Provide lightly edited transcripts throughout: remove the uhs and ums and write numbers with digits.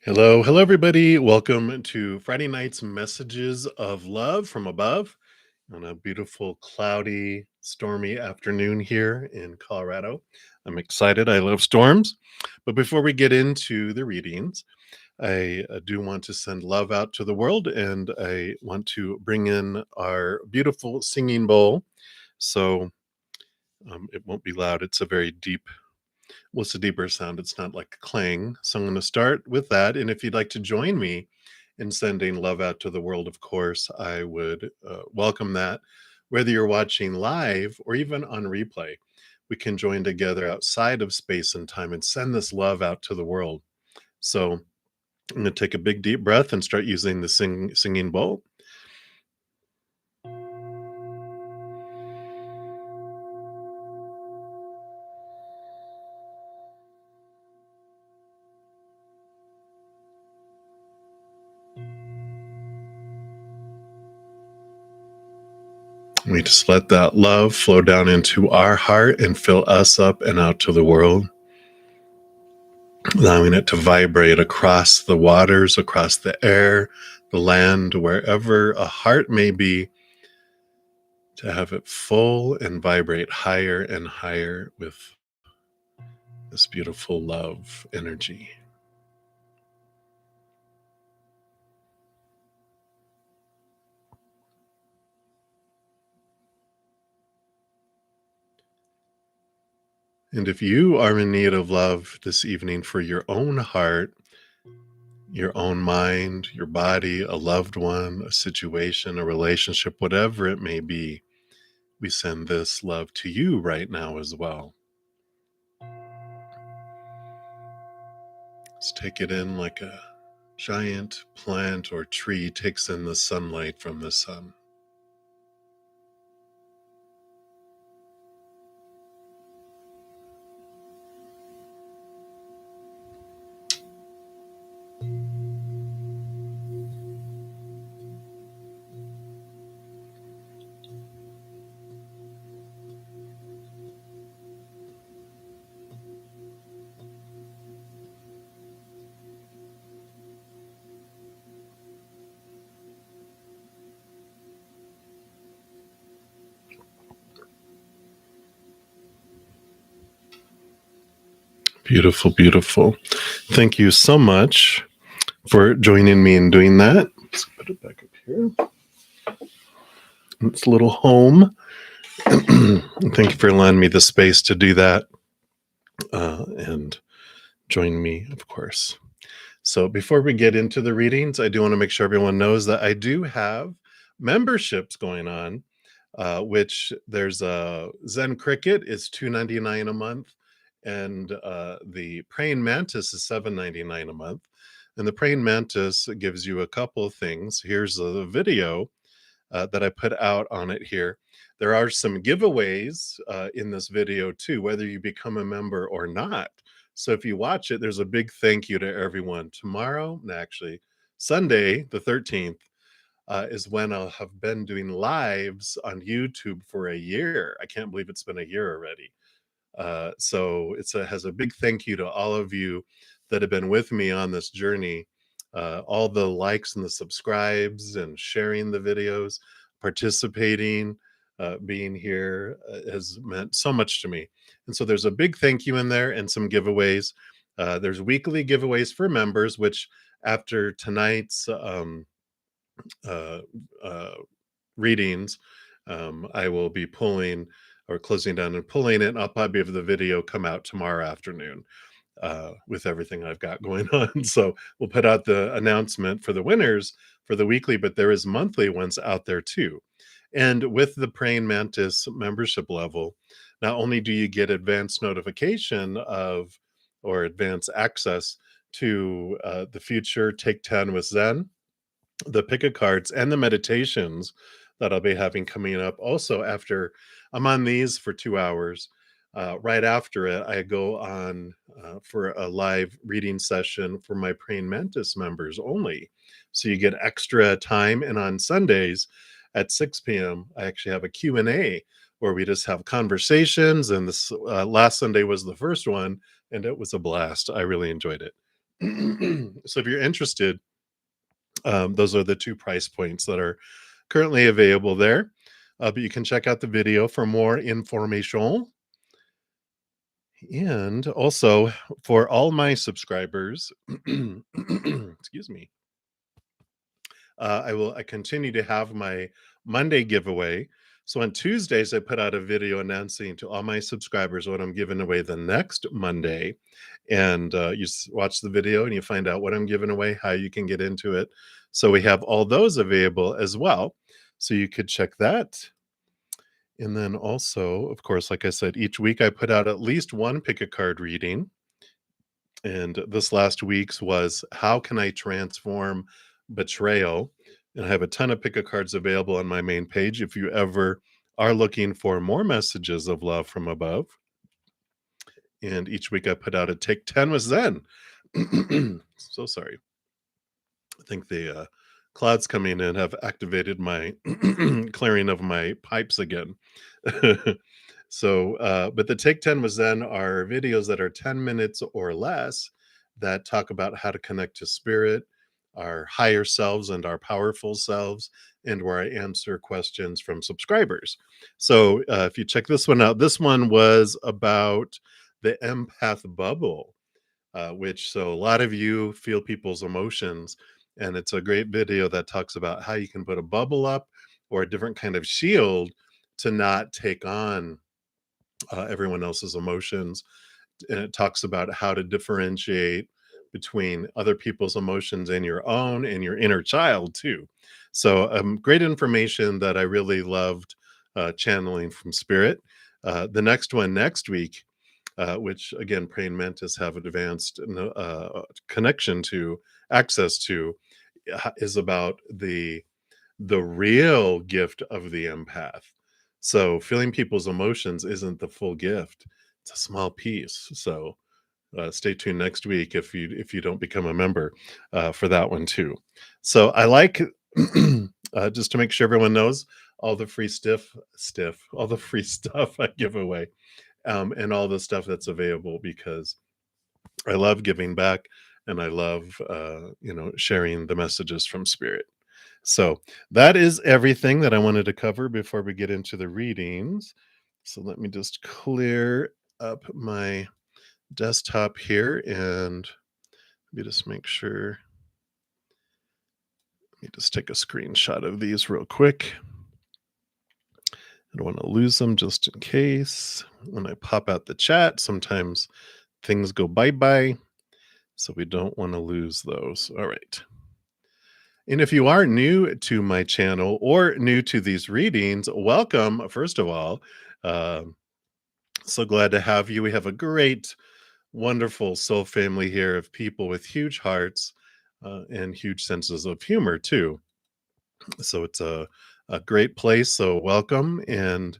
Hello, hello, everybody. Welcome to Friday night's Messages of Love from Above on a beautiful, cloudy, stormy afternoon here in Colorado. I'm excited. I love storms. But before we get into the readings, I do want to send love out to the world, and I want to bring in our beautiful singing bowl. So it won't be loud. It's a very deep, well, it's a deeper sound. It's not like a clang. So I'm going to start with that. And if you'd like to join me in sending love out to the world, of course, I would welcome that. Whether you're watching live or even on replay, we can join together outside of space and time and send this love out to the world. So I'm going to take a big deep breath and start using the singing bowl. We just let that love flow down into our heart and fill us up and out to the world, allowing it to vibrate across the waters, across the air, the land, wherever a heart may be, to have it full and vibrate higher and higher with this beautiful love energy. And if you are in need of love this evening for your own heart, your own mind, your body, a loved one, a situation, a relationship, whatever it may be, we send this love to you right now as well. Let's take it in like a giant plant or tree takes in the sunlight from the sun. Beautiful, beautiful. Thank you so much for joining me in doing that. Let's put it back up here. It's a little home. Thank you for allowing me the space to do that and join me, of course. So before we get into the readings, I do want to make sure everyone knows that I do have memberships going on, which there's a Zen Cricket is $2.99 a month, and the Praying Mantis is $7.99 a month. And the Praying Mantis gives you a couple of things. Here's a video that I put out on it here. There are some giveaways in this video too, whether you become a member or not. So if you watch it, there's a big thank you to everyone. Tomorrow, actually, Sunday, the 13th, is when I'll have been doing lives on YouTube for a year. I can't believe it's been a year already. So has a big thank you to all of you that have been with me on this journey. All the likes and the subscribes and sharing the videos, participating, being here has meant so much to me. And so there's a big thank you in there and some giveaways. There's weekly giveaways for members, which after tonight's uh, uh, readings, I will be pulling or closing down and pulling it. I'll probably have the video come out tomorrow afternoon with everything I've got going on. So we'll put out the announcement for the winners for the weekly, but there is monthly ones out there too. And with the Praying Mantis membership level, not only do you get advanced notification of or advanced access to the future Take 10 with Zen, the pick a cards, and the meditations that I'll be having coming up. Also, after I'm on these for 2 hours, right after it, I go on for a live reading session for my Praying Mantis members only. So you get extra time. And on Sundays at 6 p.m., I actually have a Q&A where we just have conversations. And this last Sunday was the first one, and it was a blast. I really enjoyed it. So if you're interested, those are the two price points that are currently available there. But you can check out the video for more information. And also for all my subscribers, excuse me, I continue to have my Monday giveaway. So on Tuesdays, I put out a video announcing to all my subscribers what I'm giving away the next Monday. And watch the video and you find out what I'm giving away, how you can get into it. So we have all those available as well. So you could check that. And then also, of course, like I said, each week I put out at least one pick a card reading. And this last week's was How Can I Transform Betrayal? And I have a ton of pick a cards available on my main page if you ever are looking for more messages of love from above. And each week I put out a Take 10 with Zen. So sorry. I think the clouds coming in have activated my clearing of my pipes again. But the Take 10 was then are videos that are 10 minutes or less that talk about how to connect to spirit, our higher selves, and our powerful selves, and where I answer questions from subscribers. So if you check this one out, this one was about the empath bubble, so a lot of you feel people's emotions. And it's a great video that talks about how you can put a bubble up or a different kind of shield to not take on everyone else's emotions. And it talks about how to differentiate between other people's emotions and your own and your inner child too. So great information that I really loved channeling from spirit. The next one next week, which again praying mantis have advanced connection to, access to, is about the real gift of the empath. So feeling people's emotions isn't the full gift; it's a small piece. So stay tuned next week if you don't become a member for that one too. So I like just to make sure everyone knows all the free all the free stuff I give away, and all the stuff that's available because I love giving back and I love sharing the messages from spirit. So that is everything that I wanted to cover before we get into the readings. So let me just clear up my desktop here and let me just make sure. Let me just take a screenshot of these real quick. I don't want to lose them just in case. When I pop out the chat, sometimes things go bye-bye. So we don't want to lose those. All right. And if you are new to my channel or new to these readings, welcome, first of all. So glad to have you. We have a great, wonderful soul family here of people with huge hearts and huge senses of humor, too. So it's a great place. So welcome. And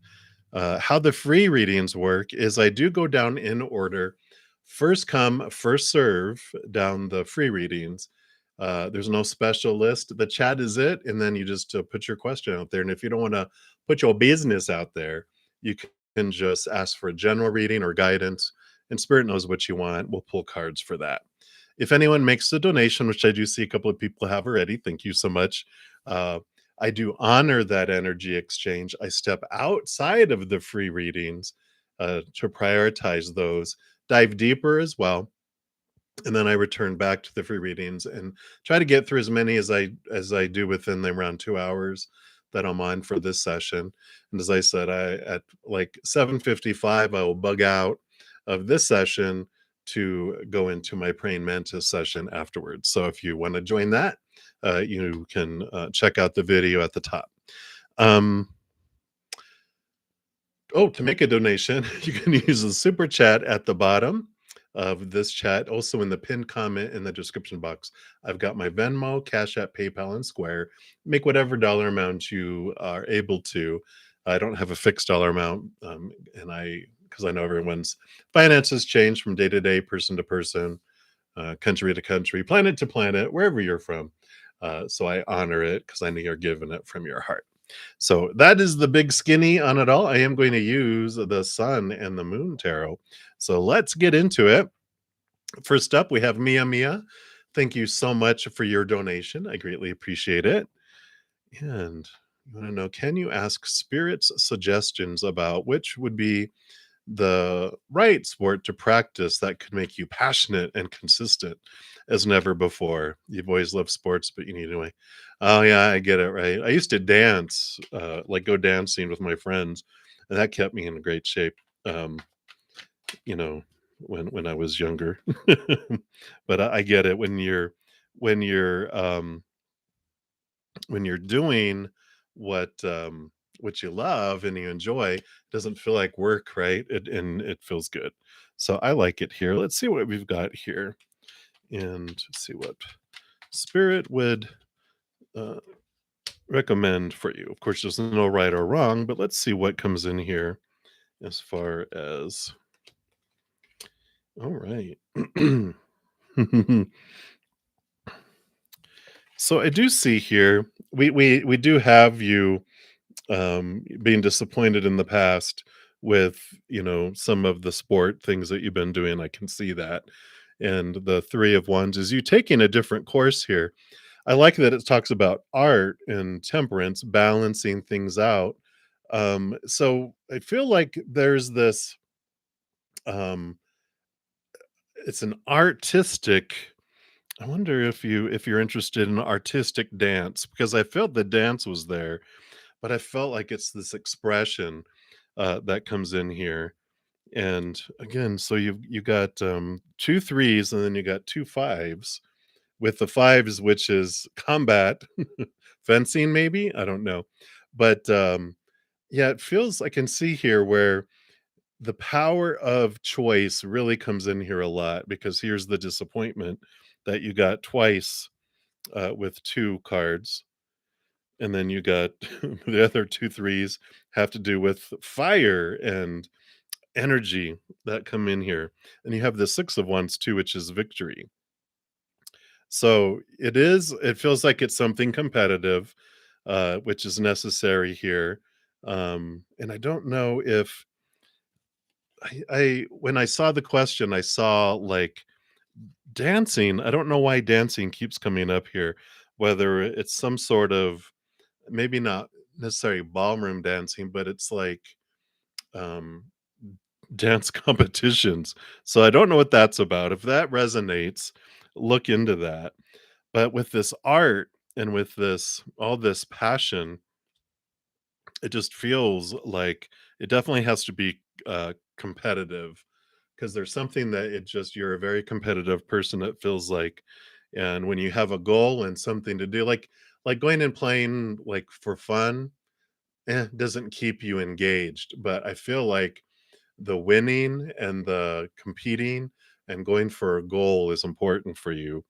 how the free readings work is I do go down in order. First come, first serve down the free readings. There's no special list. The chat is it. And then you just put your question out there. And if you don't want to put your business out there, you can just ask for a general reading or guidance. And Spirit knows what you want. We'll pull cards for that. If anyone makes a donation, which I do see a couple of people have already, thank you so much. I do honor that energy exchange. I step outside of the free readings to prioritize those, dive deeper as well, and then I return back to the free readings and try to get through as many as I do within the around 2 hours that I'm on for this session. And as I said, at like 7:55, I will bug out of this session to go into my praying mantis session afterwards. So if you want to join that, you can check out the video at the top. To make a donation, you can use the super chat at the bottom of this chat. Also in the pinned comment in the description box, I've got my Venmo, CashApp, PayPal, and Square. Make whatever dollar amount you are able to. I don't have a fixed dollar amount, because I know everyone's finances change from day to day, person to person, country to country, planet to planet, wherever you're from. So I honor it because I know you're giving it from your heart. So that is the big skinny on it all. I am going to use the Sun and the Moon Tarot. So let's get into it. First up, we have Mia Mia. Thank you so much for your donation. I greatly appreciate it. And you want to know, can you ask spirits suggestions about which would be the right sport to practice that could make you passionate and consistent as never before? You've always loved sports, but you need to. Oh yeah, I get it. Right. I used to dance, like go dancing with my friends, and that kept me in great shape. Um, you know, when I was younger. But I get it when you're when you're doing what you love and you enjoy, it doesn't feel like work, right? And it feels good. So I like it here. Let's see what we've got here, and see what spirit would uh, recommend for you. Of course, there's no right or wrong, but let's see what comes in here as far as all right. So I do see here we do have you being disappointed in the past with some of the sport things that you've been doing. I can see that, and the three of wands is you taking a different course here. I like that it talks about art and temperance, balancing things out. So I feel like there's this um it's an artistic. I wonder if you're interested in artistic dance, because I felt the dance was there, but I felt like it's this expression that comes in here. And again, so you got two threes, and then you got two fives. With the fives, which is combat, fencing, maybe I don't know, but yeah, it feels I can see here where the power of choice really comes in here a lot, because here's the disappointment that you got twice with two cards, and then you got the other two threes have to do with fire and energy that come in here, and you have the six of wands too, which is victory. So it feels like it's something competitive, which is necessary here. And I don't know if I when I saw the question, I saw like dancing. I don't know why dancing keeps coming up here, whether it's some sort of, maybe not necessarily ballroom dancing, but it's like um dance competitions. So I don't know what that's about. If that resonates, look into that. But with this art and with this all this passion, it just feels like it definitely has to be competitive, because there's something that it just you're a very competitive person, it feels like. And when you have a goal and something to do, like going and playing like for fun, doesn't keep you engaged. But I feel like the winning and the competing and going for a goal is important for you.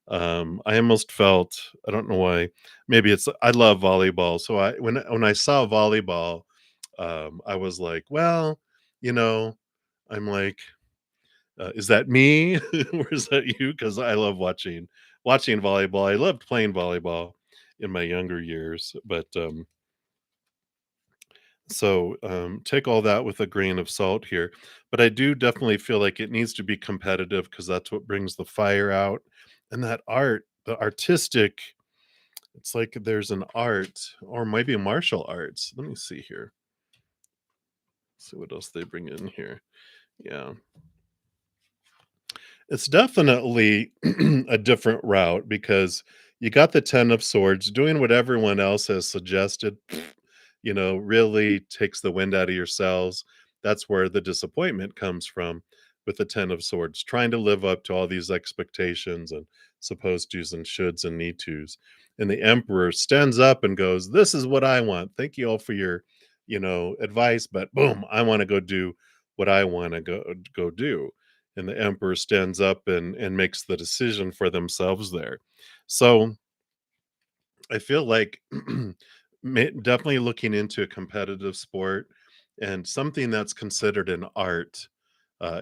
I almost felt, I don't know why, maybe it's I love volleyball. So when I saw volleyball, I was like, well, you know, I'm like, is that me or is that you? Because I love watching volleyball. I loved playing volleyball in my younger years, but so take all that with a grain of salt here. But I do definitely feel like it needs to be competitive, because that's what brings the fire out. And that art, the artistic, it's like there's an art, or maybe martial arts. Let me see here. See what else they bring in here. Yeah. It's definitely a different route, because you got the 10 of swords doing what everyone else has suggested, really takes the wind out of your sails. That's where the disappointment comes from, with the 10 of swords, trying to live up to all these expectations and supposed tos and shoulds and need tos. And the emperor stands up and goes, "This is what I want. Thank you all for your, advice, but boom, I want to go do what I want to go do." And the emperor stands up and makes the decision for themselves there. So I feel like definitely looking into a competitive sport and something that's considered an art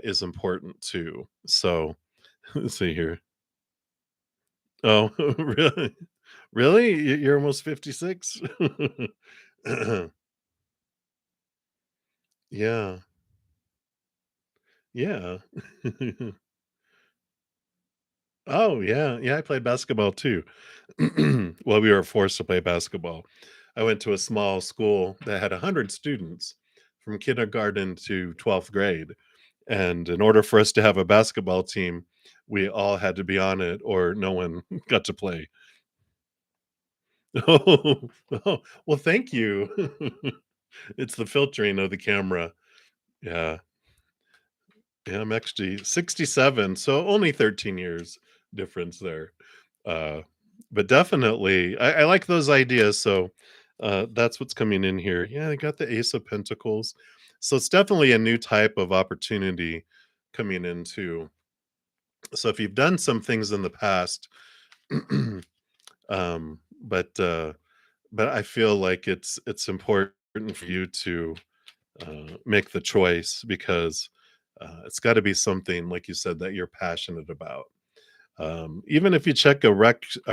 is important too. So let's see here. Oh, really? Really? You're almost 56? Yeah. Yeah. Oh, yeah. Yeah, I played basketball too. Well, we were forced to play basketball. I went to a small school that had 100 students from kindergarten to 12th grade. And in order for us to have a basketball team, we all had to be on it or no one got to play. Oh, oh, well, thank you. It's the filtering of the camera. Yeah. Yeah, I'm actually 67, so only 13 years difference there. Uh, but definitely, I like those ideas. So that's what's coming in here. Yeah, I got the Ace of Pentacles. So it's definitely a new type of opportunity coming into. So if you've done some things in the past, um, but uh, but I feel like it's important for you to make the choice because it's got to be something like you said that you're passionate about. Even if you check a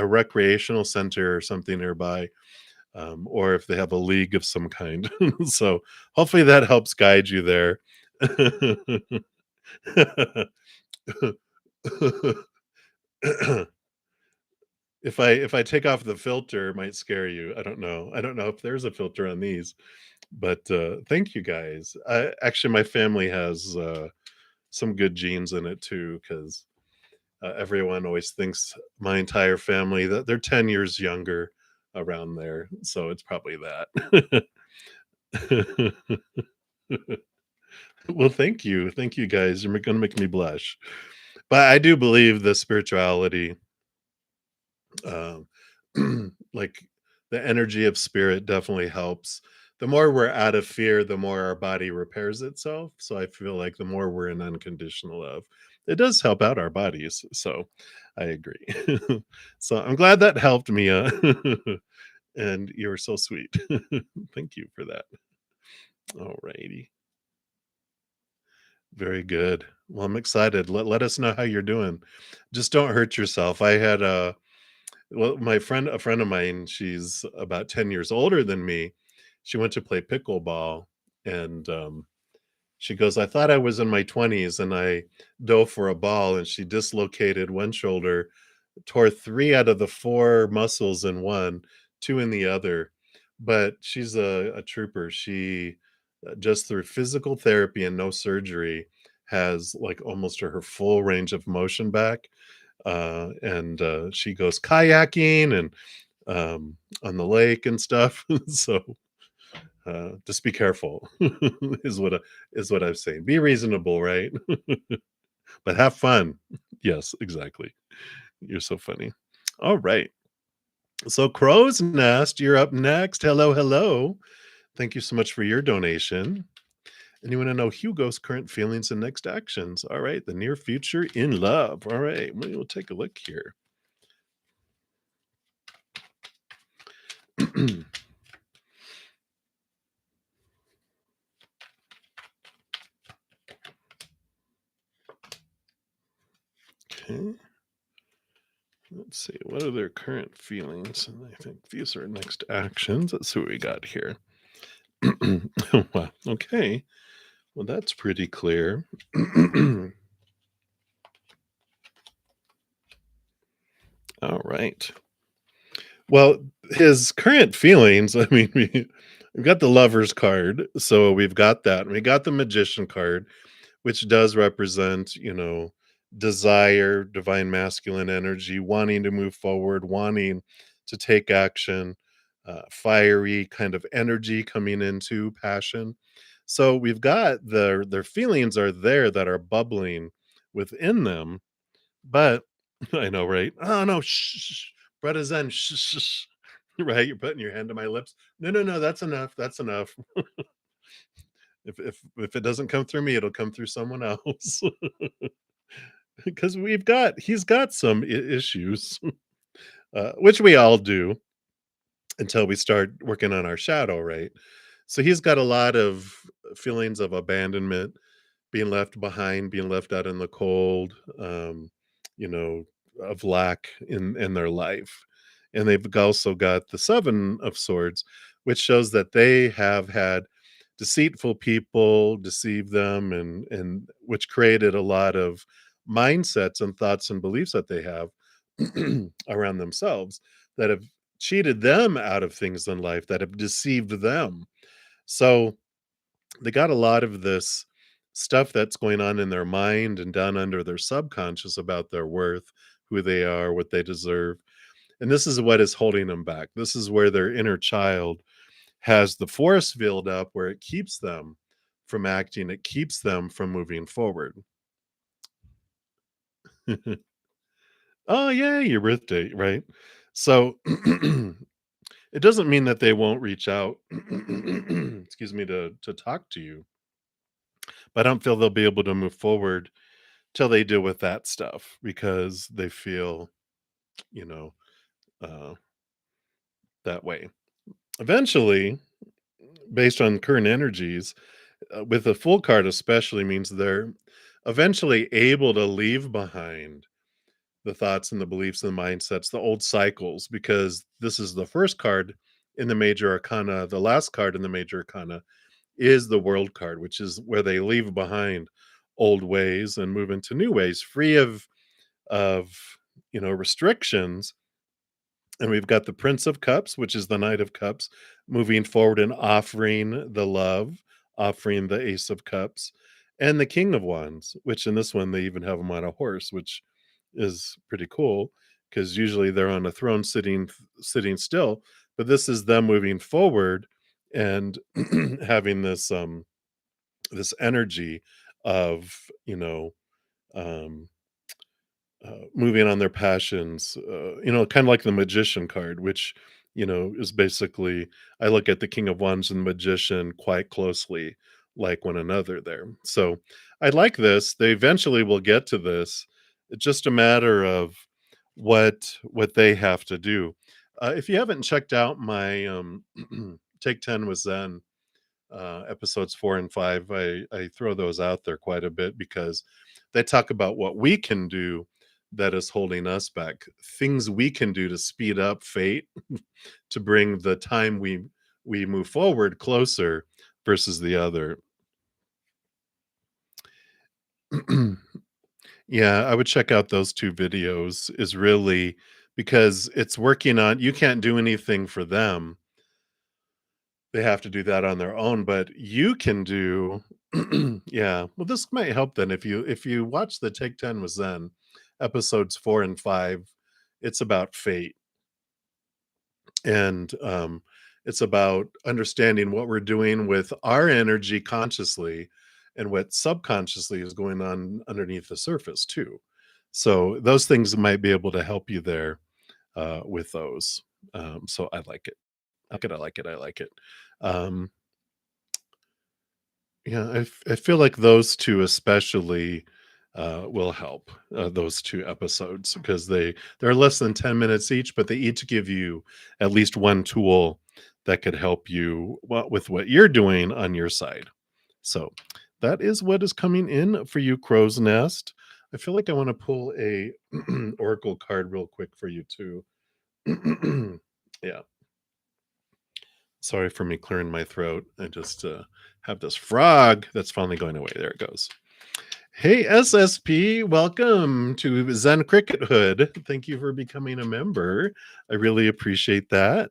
recreational center or something nearby, or if they have a league of some kind. So hopefully that helps guide you there. If I take off the filter, it might scare you. I don't know. I don't know if there's a filter on these, but thank you guys. Actually, my family has some good genes in it too, because everyone always thinks my entire family that they're 10 years younger around there. So it's probably that. Well, thank you. Thank you guys. You're going to make me blush. But I do believe the spirituality, um, like the energy of spirit definitely helps. The more we're out of fear, the more our body repairs itself. So I feel like the more we're in unconditional love, it does help out our bodies. So I agree. So I'm glad that helped, Mia. And you were so sweet. Thank you for that. All righty. Very good. Well, I'm excited. Let us know how you're doing. Just don't hurt yourself. I had a friend of mine, she's about 10 years older than me. She went to play pickleball and she goes, I thought I was in my 20s and I dove for a ball and she dislocated one shoulder, tore three out of the four muscles in one, two in the other. But she's a trooper. She just through physical therapy and no surgery has like almost her full range of motion back. And she goes kayaking and on the lake and stuff. So just be careful is what I'm saying. Be reasonable, right? But have fun. Yes, exactly. You're so funny. All right. So Crow's Nest, you're up next. Hello, hello. Thank you so much for your donation. And you want to know Hugo's current feelings and next actions. All right, the near future in love. All right, we'll take a look here. Okay. Let's see. What are their current feelings? And I think these are next actions. Let's see what we got here. Wow. Okay. Well, that's pretty clear. All right. Well, his current feelings, I mean, we've got the Lover's card. So we've got that. And we got the Magician card, which does represent, desire, divine masculine energy, wanting to move forward, wanting to take action, fiery kind of energy coming into passion. So we've got their feelings are there that are bubbling within them, but I know, right? Oh no, shh, bruddaZEN, shh, shh, shh. Right? You're putting your hand to my lips. No, no, no, that's enough. That's enough. If it doesn't come through me, it'll come through someone else. Because he's got some issues, which we all do until we start working on our shadow, right? So he's got a lot of feelings of abandonment, being left behind, being left out in the cold, you know, of lack in their life. And they've also got the Seven of Swords, which shows that they have had deceitful people deceive them and which created a lot of mindsets and thoughts and beliefs that they have around themselves that have cheated them out of things in life, that have deceived them. So they got a lot of this stuff that's going on in their mind and down under their subconscious about their worth, who they are, what they deserve. And this is what is holding them back. This is where their inner child has the force field up where it keeps them from acting, it keeps them from moving forward. Oh, yeah, your birthday, right? So it doesn't mean that they won't reach out, excuse me, to talk to you, but I don't feel they'll be able to move forward till they deal with that stuff because they feel, you know, uh, that way. Eventually, based on current energies, with a full card especially means they're eventually able to leave behind the thoughts and the beliefs and the mindsets, the old cycles, because this is the first card in the major arcana. The last card in the major arcana is the world card, which is where they leave behind old ways and move into new ways, free of restrictions. And we've got the Prince of Cups, which is the Knight of Cups, moving forward and offering the love, offering the Ace of Cups, and the King of Wands, which in this one they even have him on a horse, which is pretty cool because usually they're on a throne sitting still, but this is them moving forward and having this energy of um moving on their passions, kind of like the magician card, which, is basically, I look at the King of Wands and the magician quite closely, like one another there. So I like this. They eventually will get to this. It's just a matter of what they have to do. If you haven't checked out my Take 10 with Zen episodes 4 and 5, I throw those out there quite a bit because they talk about what we can do that is holding us back, things we can do to speed up fate, to bring the time we move forward closer versus the other. Yeah, I would check out those two videos, is really because it's working on, you can't do anything for them. They have to do that on their own, but you can do yeah. Well, this might help then if you watch the Take 10 with Zen, episodes 4 and 5, it's about fate, and, it's about understanding what we're doing with our energy consciously and what subconsciously is going on underneath the surface too. So, those things might be able to help you there, with those. So I like it. I like it, I like it. Um Yeah, I feel like those 2 especially, will help, those 2 episodes because they're less than 10 minutes each, but they each give you at least 1 tool that could help you with what you're doing on your side. So, that is what is coming in for you, Crow's Nest. I feel like I wanna pull a oracle card real quick for you too. Yeah. Sorry for me clearing my throat. I just have this frog that's finally going away. There it goes. Hey, SSP, welcome to Zen Cricket Hood. Thank you for becoming a member. I really appreciate that.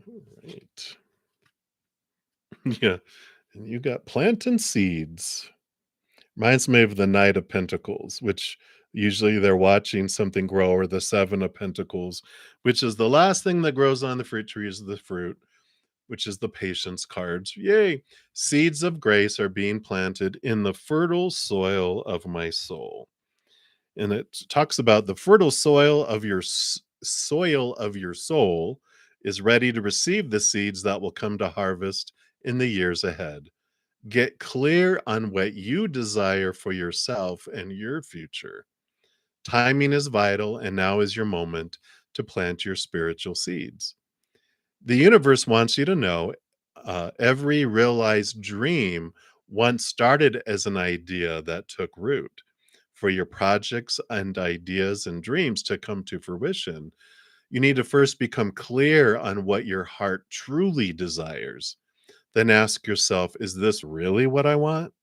All right. Yeah. And you got planting seeds. Reminds me of the Knight of Pentacles, which usually they're watching something grow, or the Seven of Pentacles, which is the last thing that grows on the fruit tree is the fruit, which is the patience cards. Yay. Seeds of grace are being planted in the fertile soil of my soul. And it talks about the fertile soil of your soil of your soul is ready to receive the seeds that will come to harvest in the years ahead. Get clear on what you desire for yourself and your future. Timing is vital, and now is your moment to plant your spiritual seeds. The universe wants you to know every realized dream once started as an idea that took root. For your projects and ideas and dreams to come to fruition, You need to first become clear on what your heart truly desires. Then ask yourself, is this really what I want?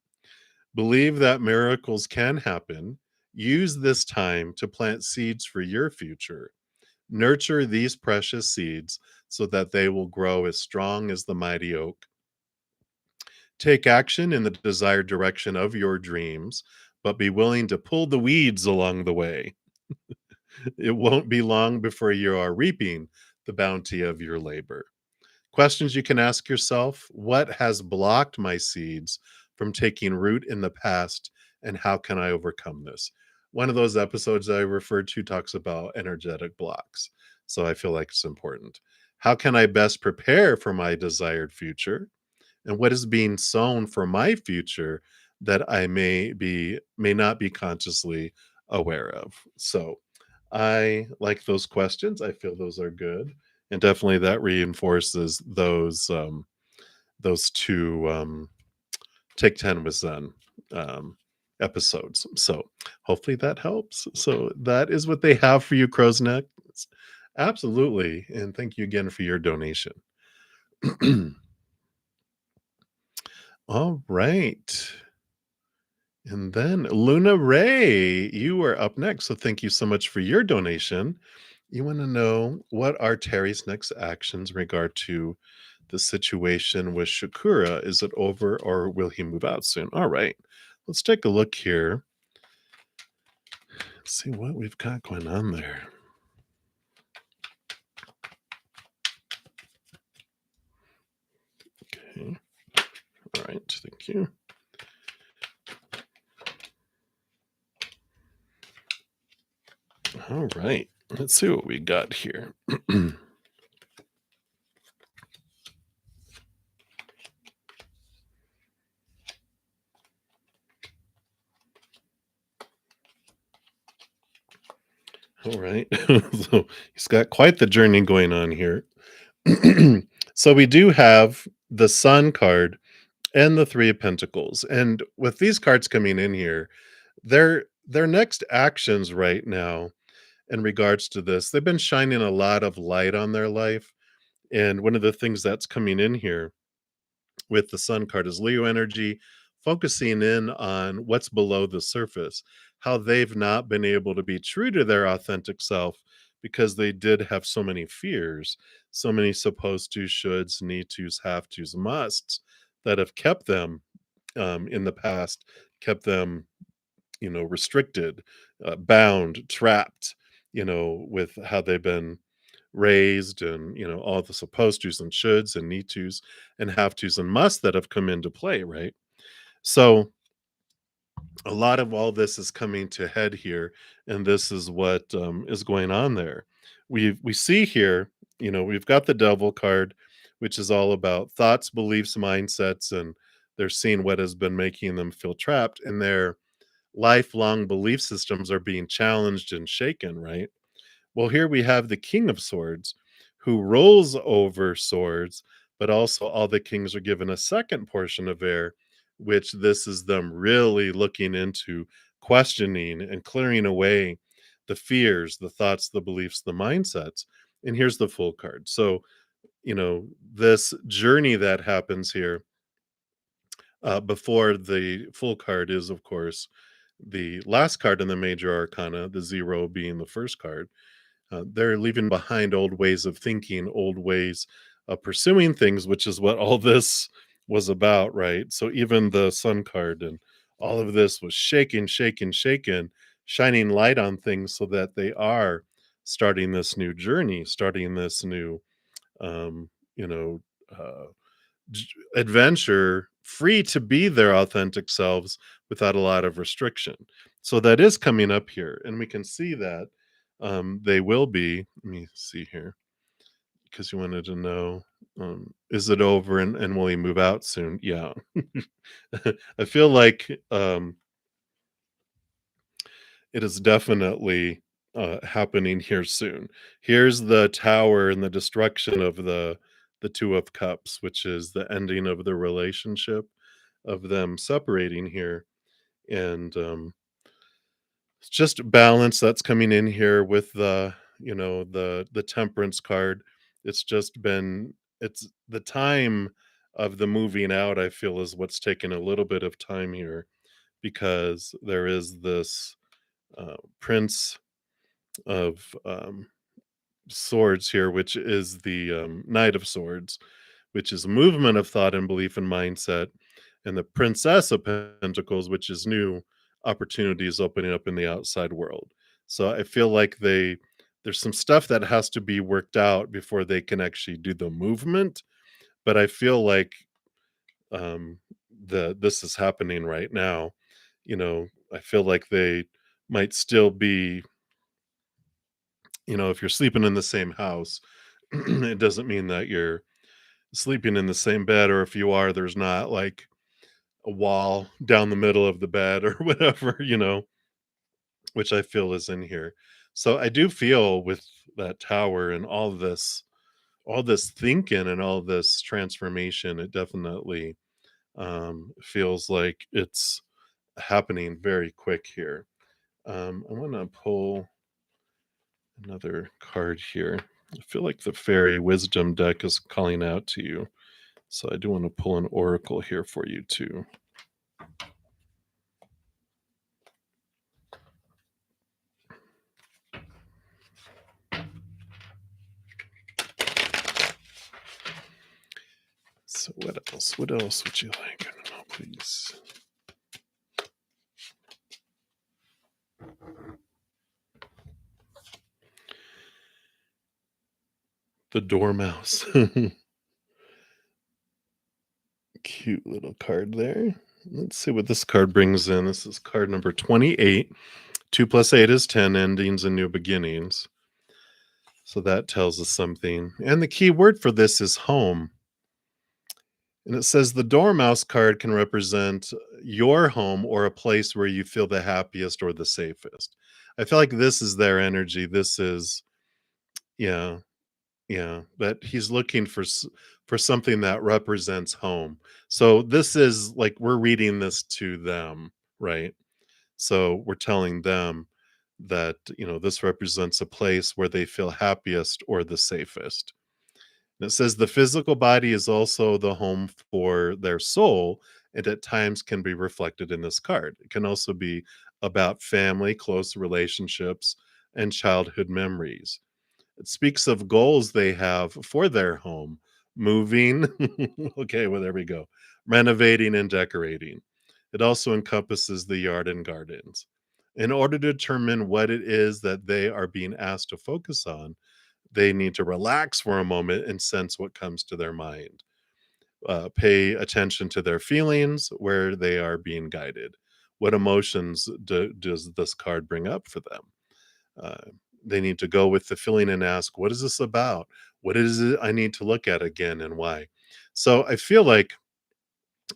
Believe that miracles can happen. Use this time to plant seeds for your future. Nurture these precious seeds so that they will grow as strong as the mighty oak. Take action in the desired direction of your dreams, but be willing to pull the weeds along the way. It won't be long before you are reaping the bounty of your labor. Questions you can ask yourself: what has blocked my seeds from taking root in the past, and how can I overcome this? One of those episodes I referred to talks about energetic blocks. So I feel like it's important. How can I best prepare for my desired future? And what is being sown for my future that I may not be consciously aware of? So I like those questions. I feel those are good, and definitely that reinforces those two Take 10 with Zen um, episodes. So hopefully that helps. So that is what they have for you, Crow's Neck. Absolutely, and thank you again for your donation. All right. And then Luna Ray, you are up next. So thank you so much for your donation. You want to know, what are Terry's next actions in regard to the situation with Shakura? Is it over or will he move out soon? All right. Let's take a look here. See what we've got going on there. Okay. All right. Thank you. All right. Let's see what we got here. All right. So he's got quite the journey going on here. So we do have the Sun card and the Three of Pentacles. And with these cards coming in here, their next actions right now in regards to this, they've been shining a lot of light on their life. And one of the things that's coming in here with the Sun card is Leo energy, focusing in on what's below the surface, how they've not been able to be true to their authentic self because they did have so many fears, so many supposed to, shoulds, need tos, have tos, musts that have kept them in the past, kept them, restricted, bound, trapped, with how they've been raised, and all the supposed tos and shoulds and need tos and have tos and musts that have come into play, right? So a lot of all this is coming to head here, and this is what is going on there. We see here, we've got the Devil card, which is all about thoughts, beliefs, mindsets, and they're seeing what has been making them feel trapped, and their lifelong belief systems are being challenged and shaken, right? Well, here we have the King of Swords who rolls over swords, but also all the kings are given a second portion of air, which this is them really looking into, questioning and clearing away the fears, the thoughts, the beliefs, the mindsets. And here's the Full card. So, this journey that happens here before the Full card is, of course, the last card in the major arcana, the Zero being the first card. They're leaving behind old ways of thinking, old ways of pursuing things, which is what all this was about, right? So even the Sun card and all of this was shaking, shaking, shaking, shining light on things so that they are starting this new journey, starting this new, um, you know, uh, adventure, free to be their authentic selves without a lot of restriction. So that is coming up here, and we can see that they will be. Let me see here, because you wanted to know, is it over, and will he move out soon? Yeah. I feel like it is definitely happening here soon. Here's the tower and the destruction of the Two of Cups, which is the ending of the relationship, of them separating here. And it's just balance that's coming in here with the the temperance card. It's the time of the moving out, I feel, is what's taken a little bit of time here, because there is this prince of swords here, which is the knight of swords, which is movement of thought and belief and mindset, and the princess of pentacles, which is new opportunities opening up in the outside world. So I feel like there's some stuff that has to be worked out before they can actually do the movement, but I feel like um this is happening right now. I feel like they might still be, if you're sleeping in the same house, it doesn't mean that you're sleeping in the same bed, or if you are, there's not like a wall down the middle of the bed or whatever, which I feel is in here. So I do feel with that tower and all this thinking and all this transformation, it definitely feels like it's happening very quick here. I want to pull another card here. I feel like the fairy wisdom deck is calling out to you. So I do want to pull an oracle here for you too. So what else? What else would you like? I don't know, please. The dormouse. Cute little card there. Let's see what this card brings in. This is card number 28. 2 plus 8 is 10, endings and new beginnings. So that tells us something. And the key word for this is home. And it says the dormouse card can represent your home or a place where you feel the happiest or the safest. I feel like this is their energy. This is, yeah, yeah. But he's looking for something that represents home. So this is like we're reading this to them, right? So we're telling them that this represents a place where they feel happiest or the safest. And it says the physical body is also the home for their soul, and at times can be reflected in this card. It can also be about family, close relationships, and childhood memories. It speaks of goals they have for their home, moving. Okay, well, there we go. Renovating and decorating. It also encompasses the yard and gardens. In order to determine what it is that they are being asked to focus on, they need to relax for a moment and sense what comes to their mind. Pay attention to their feelings, where they are being guided. What emotions does this card bring up for them? Uh, they need to go with the feeling and ask, what is this about? What is it I need to look at again, and why? So I feel like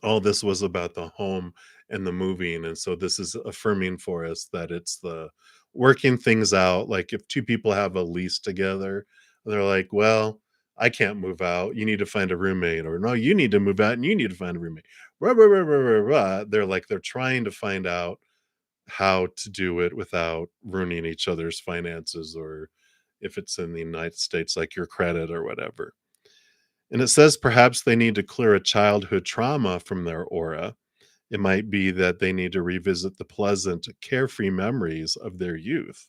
all this was about the home and the moving, and so this is affirming for us that it's the working things out. Like if two people have a lease together, they're like, well, I can't move out, you need to find a roommate, or no, you need to move out and you need to find a roommate. Rah, rah, rah, rah, rah, rah. They're trying to find out how to do it without ruining each other's finances, or if it's in the United States, like your credit or whatever. And it says perhaps they need to clear a childhood trauma from their aura. It might be that they need to revisit the pleasant, carefree memories of their youth.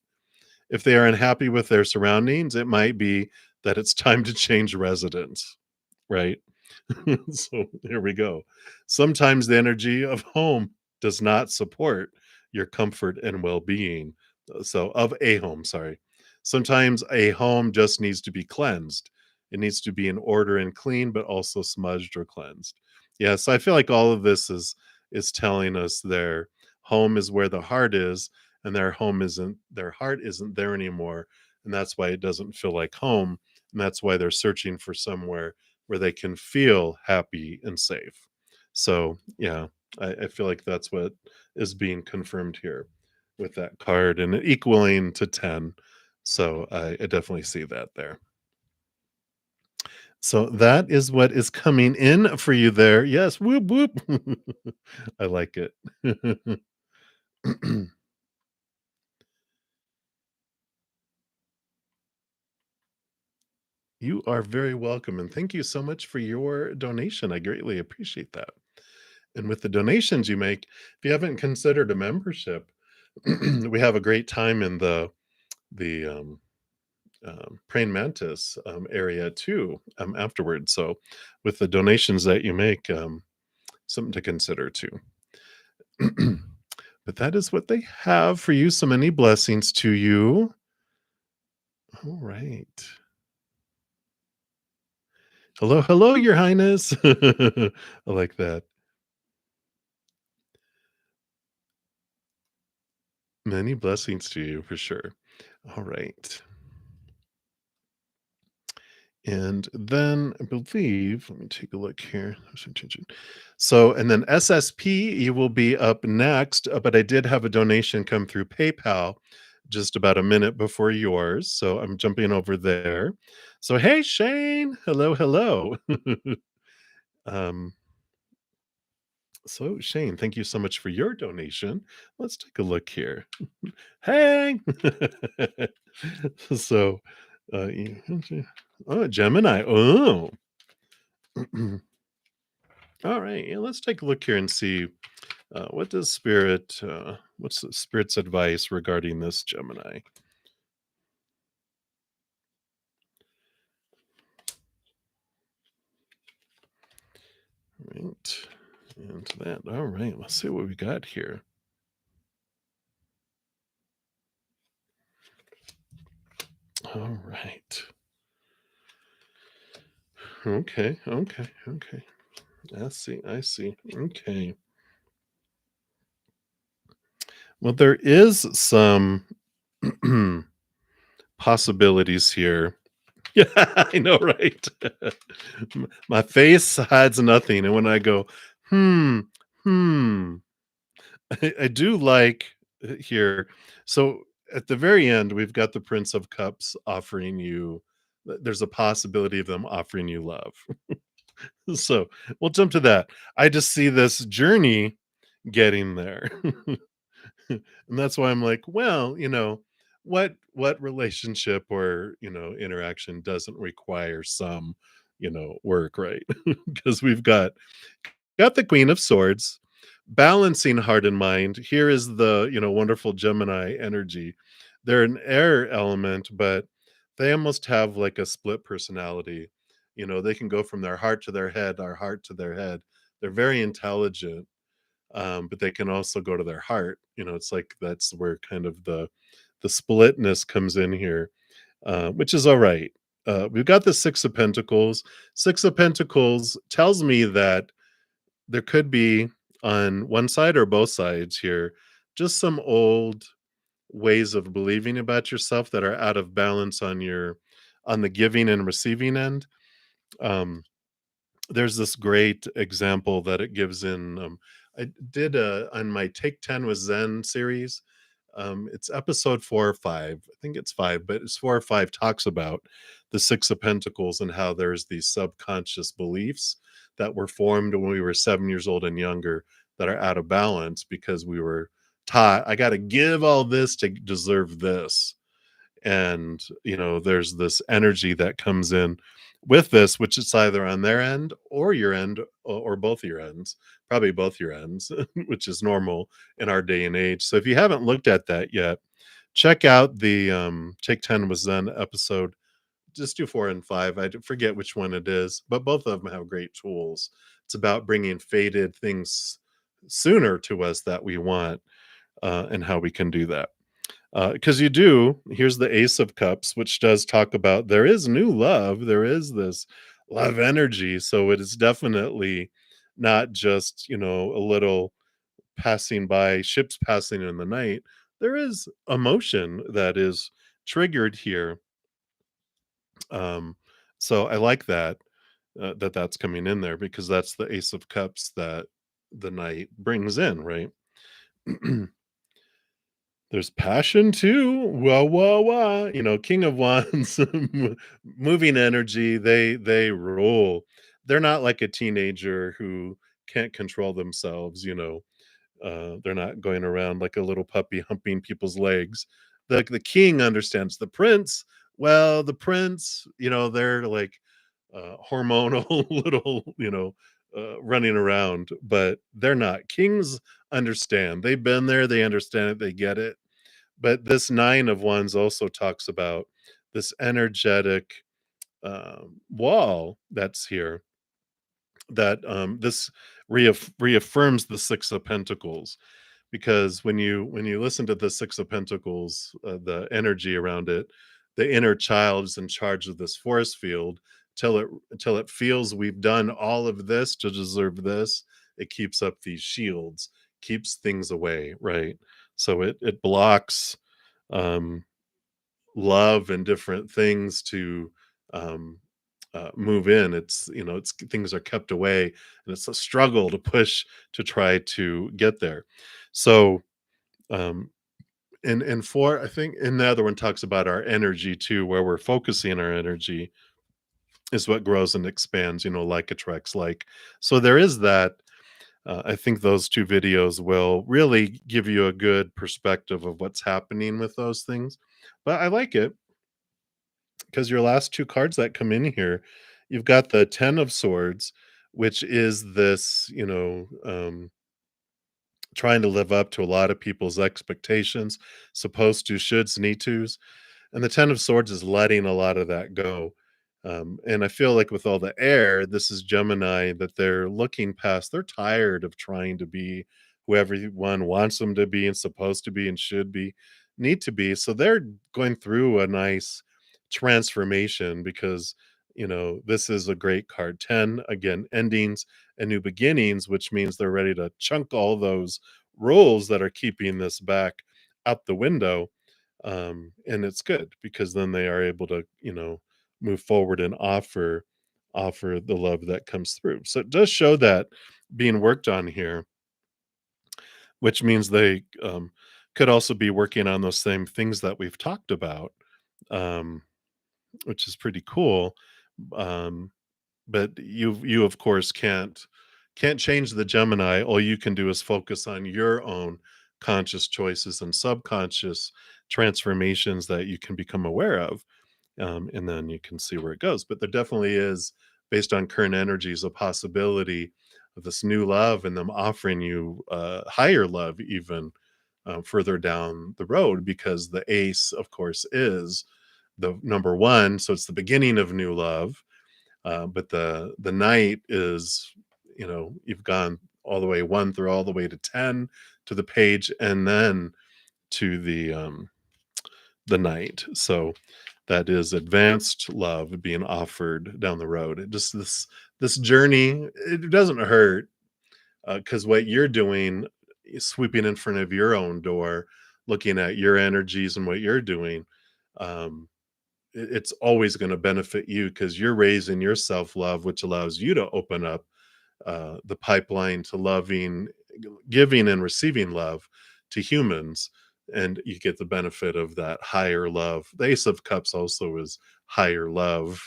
If they are unhappy with their surroundings, it might be that it's time to change residence, right? So here we go. Sometimes the energy of home does not support your comfort and well being. So, of a home, sorry. Sometimes a home just needs to be cleansed. It needs to be in order and clean, but also smudged or cleansed. Yeah, so I feel like all of this is telling us their home is where the heart is, and their heart isn't there anymore. And that's why it doesn't feel like home. And that's why they're searching for somewhere where they can feel happy and safe. So, yeah, I feel like that's what is being confirmed here with that card and equaling to 10. So, I definitely see that there. So, that is what is coming in for you there. Yes, whoop, whoop. I like it. You are very welcome, and thank you so much for your donation. I greatly appreciate that. And with the donations you make, if you haven't considered a membership, we have a great time in the praying mantis area too afterwards. So, with the donations that you make, something to consider too. But that is what they have for you. So many blessings to you. All right. Hello, hello, Your Highness. I like that. Many blessings to you for sure. All right. And then I believe, let me take a look here. So, and then SSP, you will be up next. But I did have a donation come through PayPal just about a minute before yours. So I'm jumping over there. So, hey, Shane. Hello, hello. um, so, Shane, thank you so much for your donation. Let's take a look here. Hey. So, oh, Gemini. Oh. All right, yeah, let's take a look here and see what does spirit. What's the spirit's advice regarding this Gemini? Right, and that. All right, let's see what we got here. All right. Okay. Okay. Okay. I see. I see. Okay. Well, there is some possibilities here. Yeah, I know, right? My face hides nothing, and when I go, "Hmm, hmm," I do like here. So at the very end, we've got the Prince of Cups offering you. There's a possibility of them offering you love. So we'll jump to that. I just see this journey getting there. And that's why I'm like, well, what relationship or interaction doesn't require some work, right? Because we've got the Queen of Swords balancing heart and mind. Here is the wonderful Gemini energy. They're an air element, but they almost have like a split personality. They can go from their heart to their head, our heart to their head. They're very intelligent, but they can also go to their heart. It's like that's where kind of the splitness comes in here, which is all right. We've got the Six of Pentacles. Six of Pentacles tells me that there could be on one side or both sides here just some old ways of believing about yourself that are out of balance on the giving and receiving end. Um, there's this great example that it gives in I did on my Take 10 with Zen series. It's episode 4 or 5. I think it's 5, but it's 4 or 5 talks about the Six of Pentacles and how there's these subconscious beliefs that were formed when we were 7 years old and younger that are out of balance because we were taught I got to give all this to deserve this. And there's this energy that comes in with this, which is either on their end or your end, or both your ends, probably both your ends, which is normal in our day and age. So if you haven't looked at that yet, check out the Take 10 with Zen episode. Just do 4 and 5. Forget which one it is, but both of them have great tools. It's about bringing faded things sooner to us that we want, and how we can do that. Because you do, here's the Ace of Cups, which does talk about there is new love, there is this love energy. So it is definitely not just, a little passing by, ships passing in the night. There is emotion that is triggered here. Um, so I like that, that's coming in there because that's the Ace of Cups that the night brings in, right? There's passion too. Wah, wah, wah. King of Wands, moving energy. They rule. They're not like a teenager who can't control themselves. They're not going around like a little puppy humping people's legs. The king understands. The prince well, the prince, they're like hormonal little, running around, but they're not. Kings understand. They've been there, they understand it, they get it. But this Nine of Wands also talks about this energetic wall that's here, that this reaffirms the Six of Pentacles, because when you listen to the Six of Pentacles, the energy around it, the inner child is in charge of this force field till it feels we've done all of this to deserve this. It keeps up these shields, keeps things away, right? So it blocks um love and different things to um move in. It's things are kept away, and it's a struggle to push to try to get there. So um and four, I think, and the other one talks about our energy too, where we're focusing our energy is what grows and expands, like attracts like. So there is that. I think those two videos will really give you a good perspective of what's happening with those things. But I like it because your last two cards that come in here, you've got the Ten of Swords, which is this, trying to live up to a lot of people's expectations, supposed to, shoulds, need tos. And the Ten of Swords is letting a lot of that go. And I feel like with all the air, this is Gemini, that they're looking past. They're tired of trying to be who everyone wants them to be and supposed to be and should be, need to be. So they're going through a nice transformation because, this is a great card. 10, again, endings and new beginnings, which means they're ready to chunk all those rules that are keeping this back out the window. And it's good because then they are able to, move forward and offer the love that comes through. So it does show that being worked on here, which means they could also be working on those same things that we've talked about, um, which is pretty cool. Um, but you of course can't change the Gemini. All you can do is focus on your own conscious choices and subconscious transformations that you can become aware of, and then you can see where it goes. But there definitely is, based on current energies, a possibility of this new love and them offering you higher love even further down the road, because the Ace, of course, is the number one, so it's the beginning of new love. But the Knight is, you've gone all the way one through all the way to 10 to the page, and then to the Knight. So that is advanced love being offered down the road. It just, this journey, it doesn't hurt, because what you're doing is sweeping in front of your own door, looking at your energies and what you're doing. Um, it's always going to benefit you because you're raising your self-love, which allows you to open up the pipeline to loving, giving and receiving love to humans, and you get the benefit of that higher love. The Ace of Cups also is higher love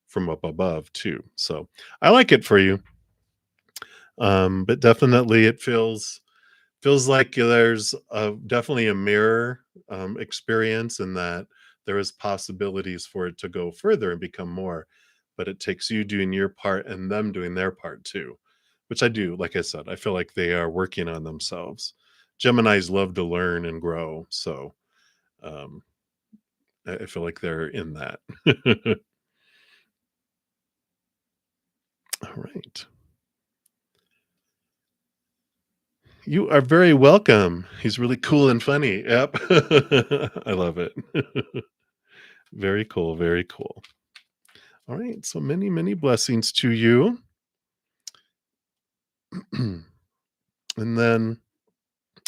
from up above too. So I like it for you. But definitely it feels like there's definitely a mirror experience, in that there is possibilities for it to go further and become more, but it takes you doing your part and them doing their part too, which I do. Like I said, I feel like they are working on themselves. Geminis love to learn and grow, so um, I feel like they're in that. All right. You are very welcome. He's really cool and funny. Yep. I love it. Very cool. Very cool. All right. So many, many blessings to you. And then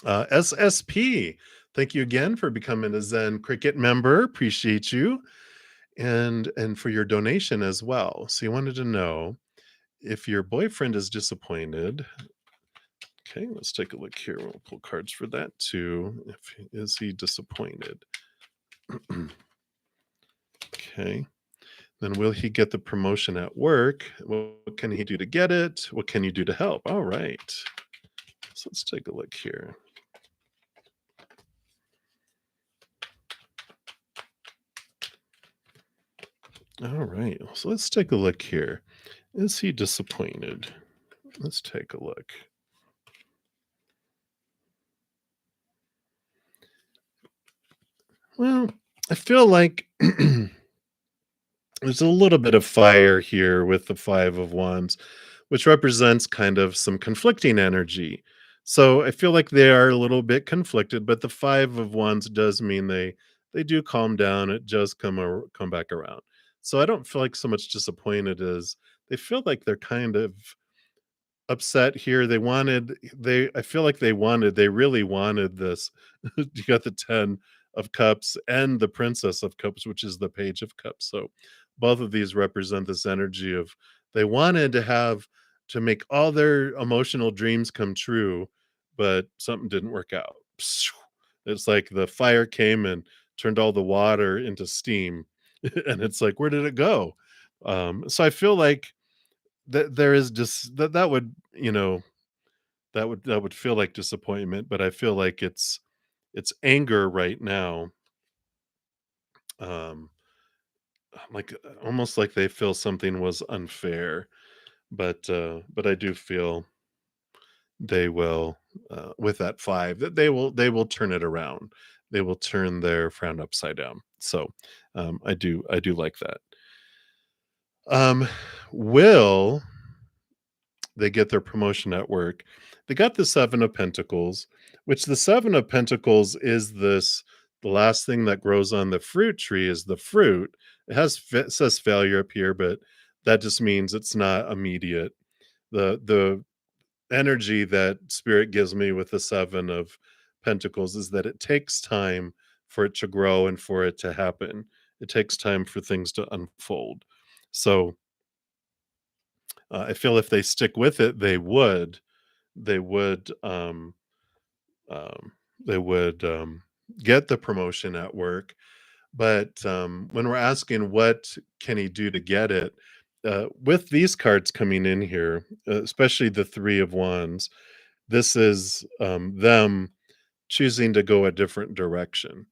SSP, thank you again for becoming a Zen Cricket member. Appreciate you. And for your donation as well. So you wanted to know if your boyfriend is disappointed. Okay, let's take a look here. We'll pull cards for that too. Is he disappointed? Okay. Then will he get the promotion at work? What can he do to get it? What can you do to help? All right. So let's take a look here. All right. So let's take a look here. Is he disappointed? Let's take a look. Well, I feel like there's a little bit of fire here with the 5 of Wands, which represents kind of some conflicting energy. So I feel like they are a little bit conflicted, but the 5 of Wands does mean they do calm down. It does come back around. So I don't feel like so much disappointed as they feel like they're kind of upset here. They I feel like they really wanted this. You got the 10 of cups and the princess of cups, which is the page of cups. So both of these represent this energy of they wanted to make all their emotional dreams come true, but something didn't work out. It's like the fire came and turned all the water into steam. And it's like, where did it go? So I feel like that there is just that would, that would feel like disappointment, but I feel like it's anger right now, um, like, almost like they feel something was unfair, but I do feel they will, with that 5, that they will turn it around. They will turn their frown upside down. So, I do like that. Um, will they get their promotion at work? They got the 7 of Pentacles, which the 7 of Pentacles is the last thing that grows on the fruit tree is the fruit. It says failure up here, but that just means it's not immediate. The energy that spirit gives me with the 7 of Pentacles is that it takes time for it to grow and for it to happen. It takes time for things to unfold. So, I feel if they stick with it, they would um, they would get the promotion at work. But when we're asking what can he do to get it, with these cards coming in here, especially the 3 of Wands, this is them choosing to go a different direction.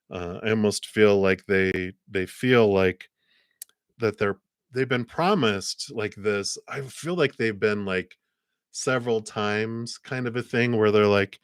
I almost feel like they feel like that they've been promised like this. I feel like they've been like several times kind of a thing where they're like,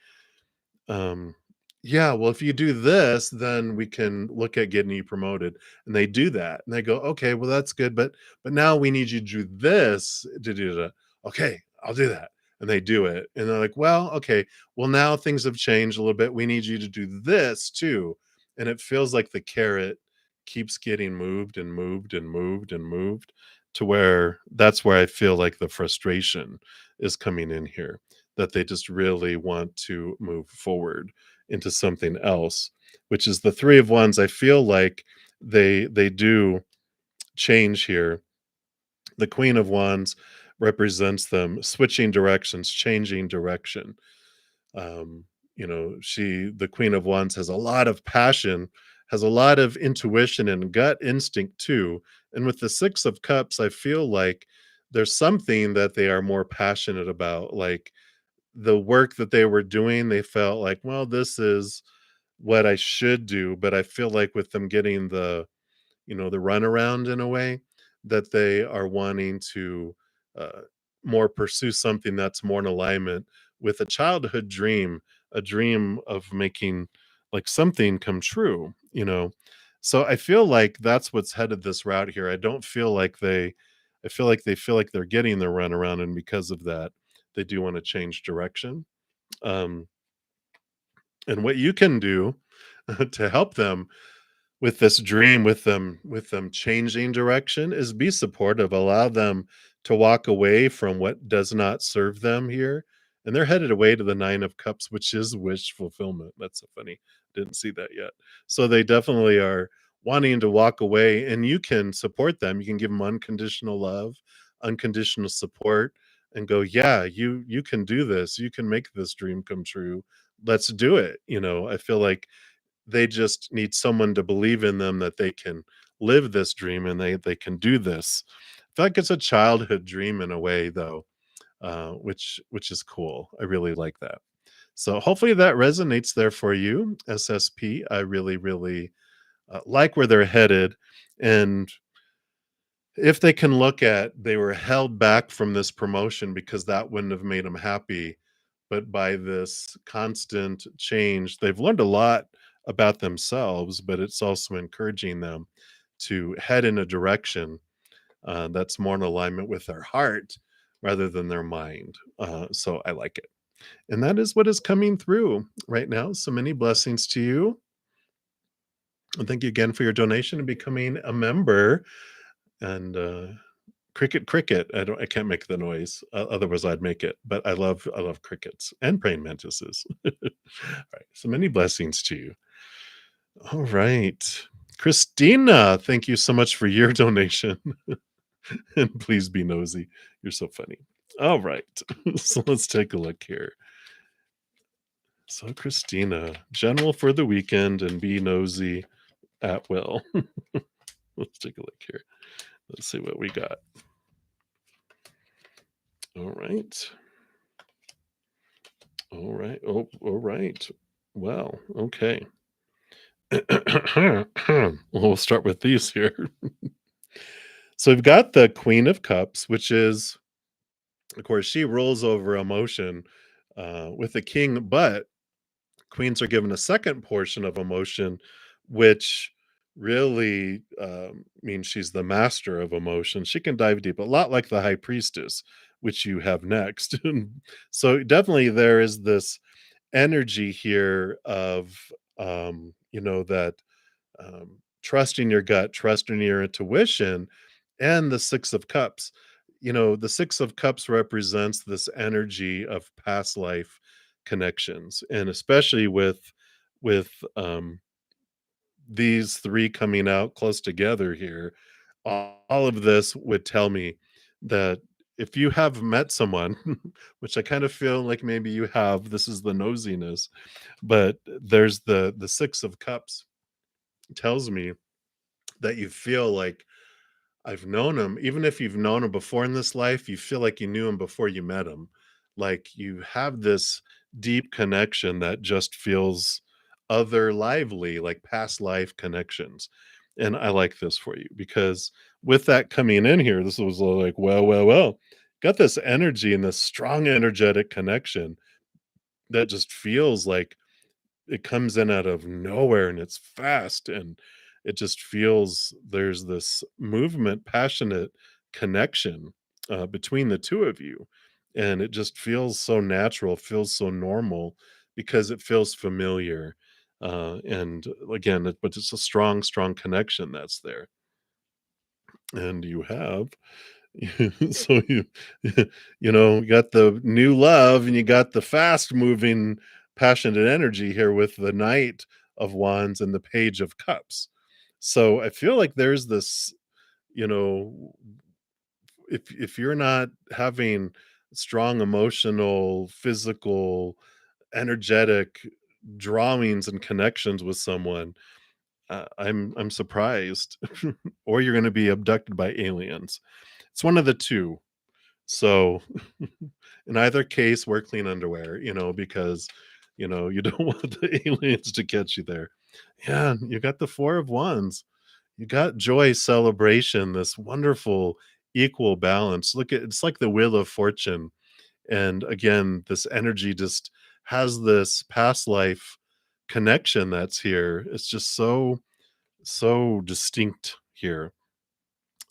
um, yeah, well, if you do this, then we can look at getting you promoted. And they do that. And they go, okay, well, that's good. But now we need you to do this to do that. Okay, I'll do that. And they do it. And they're like, well, okay, well, now things have changed a little bit. We need you to do this too. And it feels like the carrot keeps getting moved and moved and moved and moved to where that's where I feel like the frustration is coming in here, that they just really want to move forward into something else, which is the 3 of Wands. I feel like they do change here. The Queen of Wands represents them switching directions, changing direction. Um, the Queen of Wands has a lot of passion, has a lot of intuition and gut instinct too. And with the 6 of Cups, I feel like there's something that they are more passionate about, like the work that they were doing, they felt like, well, this is what I should do. But I feel like with them getting the runaround in a way, that they are wanting to uh, more pursue something that's more in alignment with a childhood dream, a dream of making like something come true. So I feel like that's what's headed this route here. I don't feel like I feel like they're getting the runaround, and because of that, they do want to change direction. Um, and what you can do to help them with this dream, with them changing direction, is be supportive, allow them to walk away from what does not serve them here, and they're headed away to the 9 of Cups, which is wish fulfillment. That's so funny, didn't see that yet. So they definitely are wanting to walk away, and you can support them. You can give them unconditional love, unconditional support, and go, yeah, you can do this, you can make this dream come true, let's do it. I feel like they just need someone to believe in them, that they can live this dream and they can do this. I feel like it's a childhood dream in a way, though, which is cool. I really like that. So hopefully that resonates there for you, SSP. I really, really like where they're headed, and if they can look at they were held back from this promotion because that wouldn't have made them happy, but by this constant change, they've learned a lot about themselves, but it's also encouraging them to head in a direction that's more in alignment with their heart rather than their mind. So I like it. And that is what is coming through right now. So many blessings to you. And thank you again for your donation and becoming a member. And cricket, cricket. I can't make the noise. Otherwise, I'd make it. But I love crickets and praying mantises. All right. So many blessings to you. All right. Christina, thank you so much for your donation. And please be nosy. You're so funny. All right. So let's take a look here. So, Christina, general for the weekend and be nosy at will. Let's take a look here. Let's see what we got. All right. All right. Oh, all right. Well, okay. We'll start with these here. So we've got the Queen of Cups, which is, of course, she rules over emotion with the king, but queens are given a second portion of emotion, which really means she's the master of emotion. She can dive deep, a lot like the high priestess, which you have next. So definitely there is this energy here of that trusting your gut, trusting your intuition, and the Six of Cups. The Six of Cups represents this energy of past life connections, and especially with these three coming out close together here, all of this would tell me that if you have met someone, which I kind of feel like maybe you have, this is the nosiness, but there's the Six of Cups tells me that you feel like I've known him. Even if you've known him before in this life, you feel like you knew him before you met him. Like you have this deep connection that just feels other lively, like past life connections. And I like this for you because with that coming in here, this was like, well, got this energy and this strong energetic connection that just feels like it comes in out of nowhere and it's fast and it just feels there's this movement, passionate connection between the two of you. And it just feels so natural, feels so normal because it feels familiar. And again, but it's a strong, strong connection that's there. And you have so you got the new love and you got the fast moving passionate energy here with the Knight of Wands and the Page of Cups. So I feel like there's this, you know, if you're not having strong emotional, physical, energetic drawings and connections with someone, I'm surprised, or you're going to be abducted by aliens. It's one of the two. So, in either case, wear clean underwear, because, you don't want the aliens to catch you there. Yeah, you got the Four of Wands. You got joy, celebration, this wonderful equal balance. Look at it's like the Wheel of Fortune. And again, this energy just has this past life connection that's here. It's just so distinct here.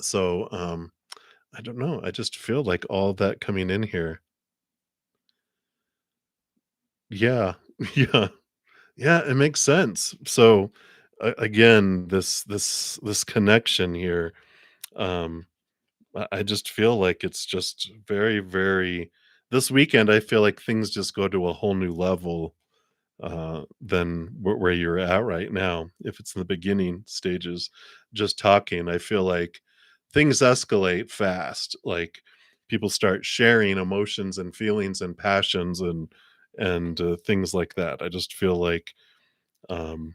So, I don't know. I just feel like all that coming in here. Yeah. Yeah. Yeah, it makes sense. So again, this connection here, um, I just feel like it's just very, very this weekend, I feel like things just go to a whole new level than where you're at right now. If it's in the beginning stages, just talking, I feel like things escalate fast. Like people start sharing emotions and feelings and passions and things like that. I just feel like um,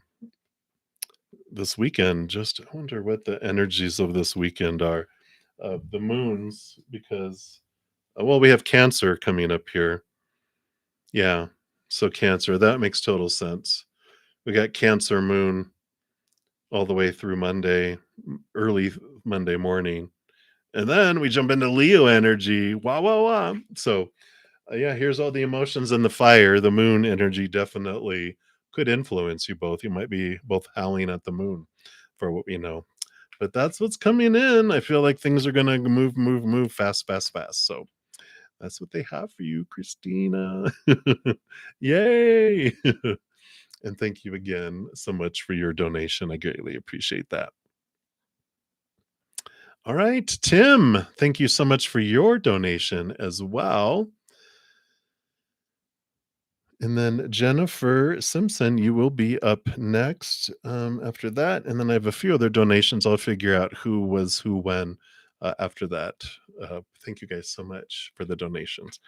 this weekend. Just I wonder what the energies of this weekend are. The moons, because well, we have Cancer coming up here. Yeah, so Cancer that makes total sense. We got Cancer moon all the way through Monday, early Monday morning. And then we jump into Leo energy. Wah, wah, wah. So, yeah, here's all the emotions and the fire. The moon energy definitely could influence you both. You might be both howling at the moon for what we know. But that's what's coming in. I feel like things are going to move, move, move fast, fast, fast. So that's what they have for you, Christina. Yay. And thank you again so much for your donation. I greatly appreciate that. All right, Tim, thank you so much for your donation as well. And then Jennifer Simpson, you will be up next after that. And then I have a few other donations. I'll figure out who was who when after that. Thank you guys so much for the donations.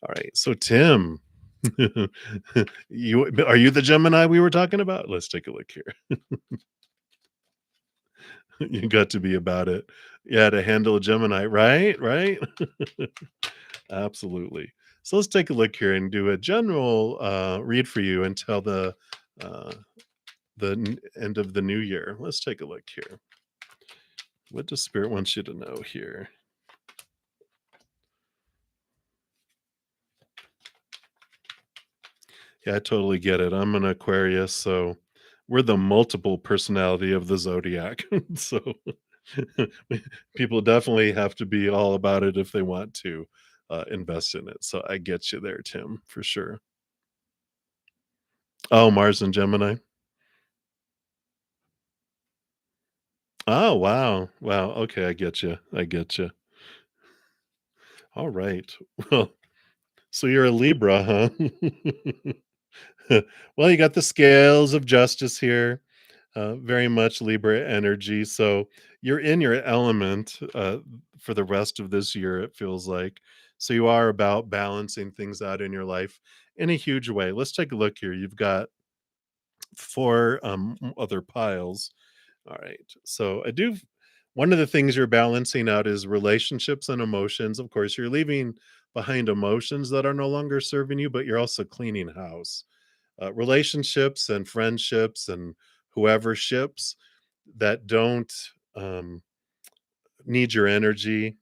All right. So, Tim, you are you the Gemini we were talking about? Let's take a look here. You got to be about it. Yeah, to handle a Gemini, right? Right? Absolutely. So let's take a look here and do a general read for you until uh, end of the new year. Let's take a look here. What does Spirit want you to know here? Yeah, I totally get it. I'm an Aquarius, so we're the multiple personality of the zodiac. So people definitely have to be all about it if they want to invest in it. So I get you there, Tim, for sure. Oh, Mars and Gemini. Oh, wow. Wow. Okay, I get you. I get you. All right. Well, so you're a Libra, huh? Well, you got the scales of justice here. Very much Libra energy. So you're in your element for the rest of this year, it feels like. So you are about balancing things out in your life in a huge way. Let's take a look here. You've got four other piles. All right. So I do. One of the things you're balancing out is relationships and emotions. Of course, you're leaving behind emotions that are no longer serving you, but you're also cleaning house. Relationships and friendships and whoever ships that don't um, need your energy.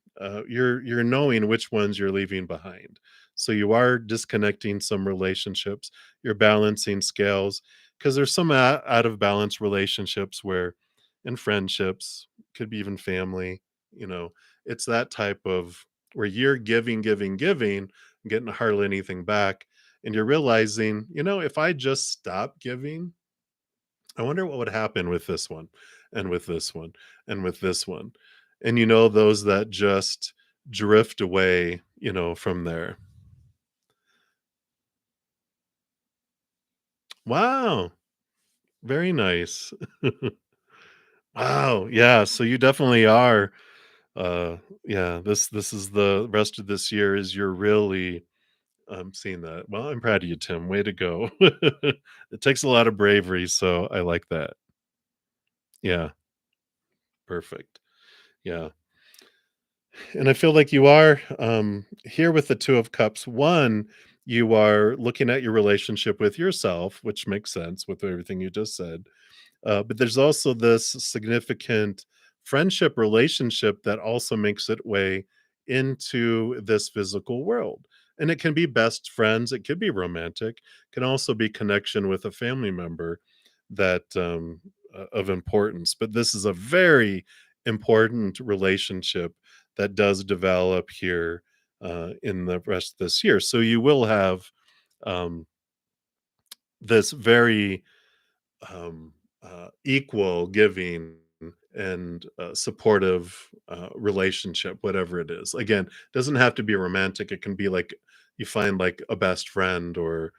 You're knowing which ones you're leaving behind. So you are disconnecting some relationships. You're balancing scales because there's some out of balance relationships where, in friendships, could be even family. You know, it's that type of where you're giving, giving, giving, getting hardly anything back, and you're realizing, if I just stop giving, I wonder what would happen with this one, and with this one, and with this one. And those that just drift away, from there. Wow, very nice. Wow, yeah, so you definitely are yeah, this is the rest of this year is you're really seeing that. Well, I'm proud of you, Tim. Way to go. It takes a lot of bravery, so I like that. Yeah, perfect. Yeah. And I feel like you are here with the Two of Cups. One, you are looking at your relationship with yourself, which makes sense with everything you just said. But there's also this significant friendship relationship that also makes it way into this physical world. And it can be best friends, it could be romantic, can also be connection with a family member that of importance. But this is a very important relationship that does develop here in the rest of this year. So you will have um, this very equal giving and supportive relationship, whatever it is. Again, doesn't have to be romantic. It can be like you find like a best friend or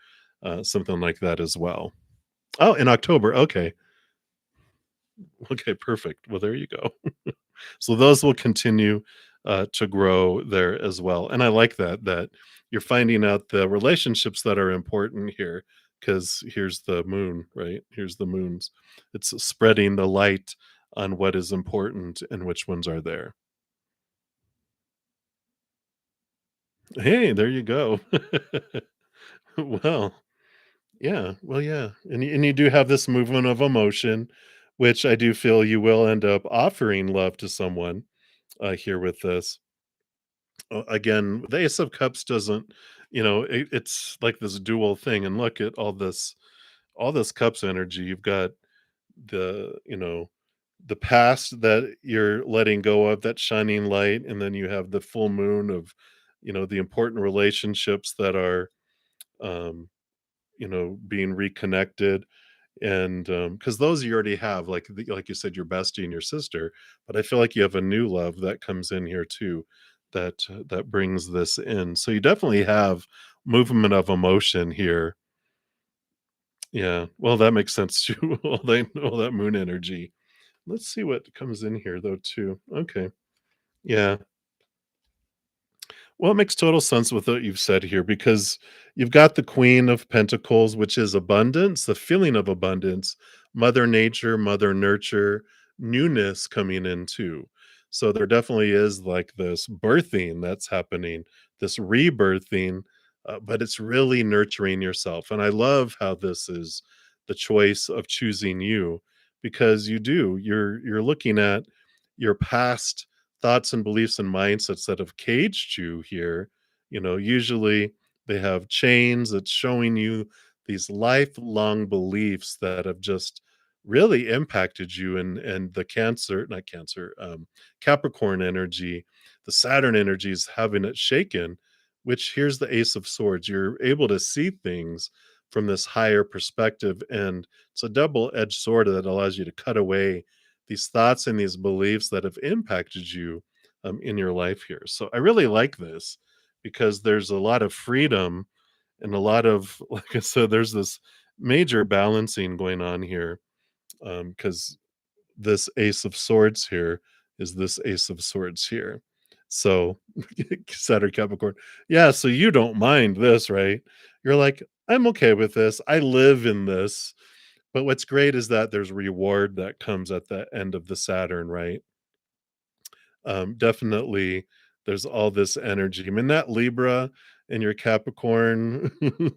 something like that as well. Oh, in October. Okay. Okay, perfect. Well, there you go. So those will continue to grow there as well. And I like that you're finding out the relationships that are important here because here's the moon, right? Here's the moons. It's spreading the light on what is important and which ones are there. Hey, there you go. Well, yeah. Well, yeah. And you do have this movement of emotion, which I do feel you will end up offering love to someone here with this. Again, the Ace of Cups doesn't, it's like this dual thing. And look at all this cups energy. You've got the, the past that you're letting go of, that shining light, and then you have the full moon of, the important relationships that are, um, being reconnected. And because those you already have, like you said, your bestie and your sister, but I feel like you have a new love that comes in here too, that brings this in. So you definitely have movement of emotion here. Yeah, well, that makes sense too. All that moon energy. Let's see what comes in here though too. Okay. Yeah. Well, it makes total sense with what you've said here because you've got the Queen of Pentacles, which is abundance, the feeling of abundance, Mother Nature, Mother Nurture, newness coming in too. So there definitely is like this birthing that's happening, this rebirthing, but it's really nurturing yourself. And I love how this is the choice of choosing you because you're looking at your past thoughts and beliefs and mindsets that have caged you here. Usually they have chains that's showing you these lifelong beliefs that have just really impacted you, and the cancer, not cancer, Capricorn energy, the Saturn energy is having it shaken, which here's the Ace of Swords. You're able to see things from this higher perspective, and it's a double-edged sword that allows you to cut away these thoughts and these beliefs that have impacted you in your life here. So I really like this because there's a lot of freedom and a lot of, like I said, there's this major balancing going on here because this Ace of Swords here is this Ace of Swords here. So Saturn Capricorn. Yeah, so you don't mind this, right? You're like, I'm okay with this. I live in this. But what's great is that there's reward that comes at the end of the Saturn, right? Definitely there's all this energy. I mean, that Libra and your Capricorn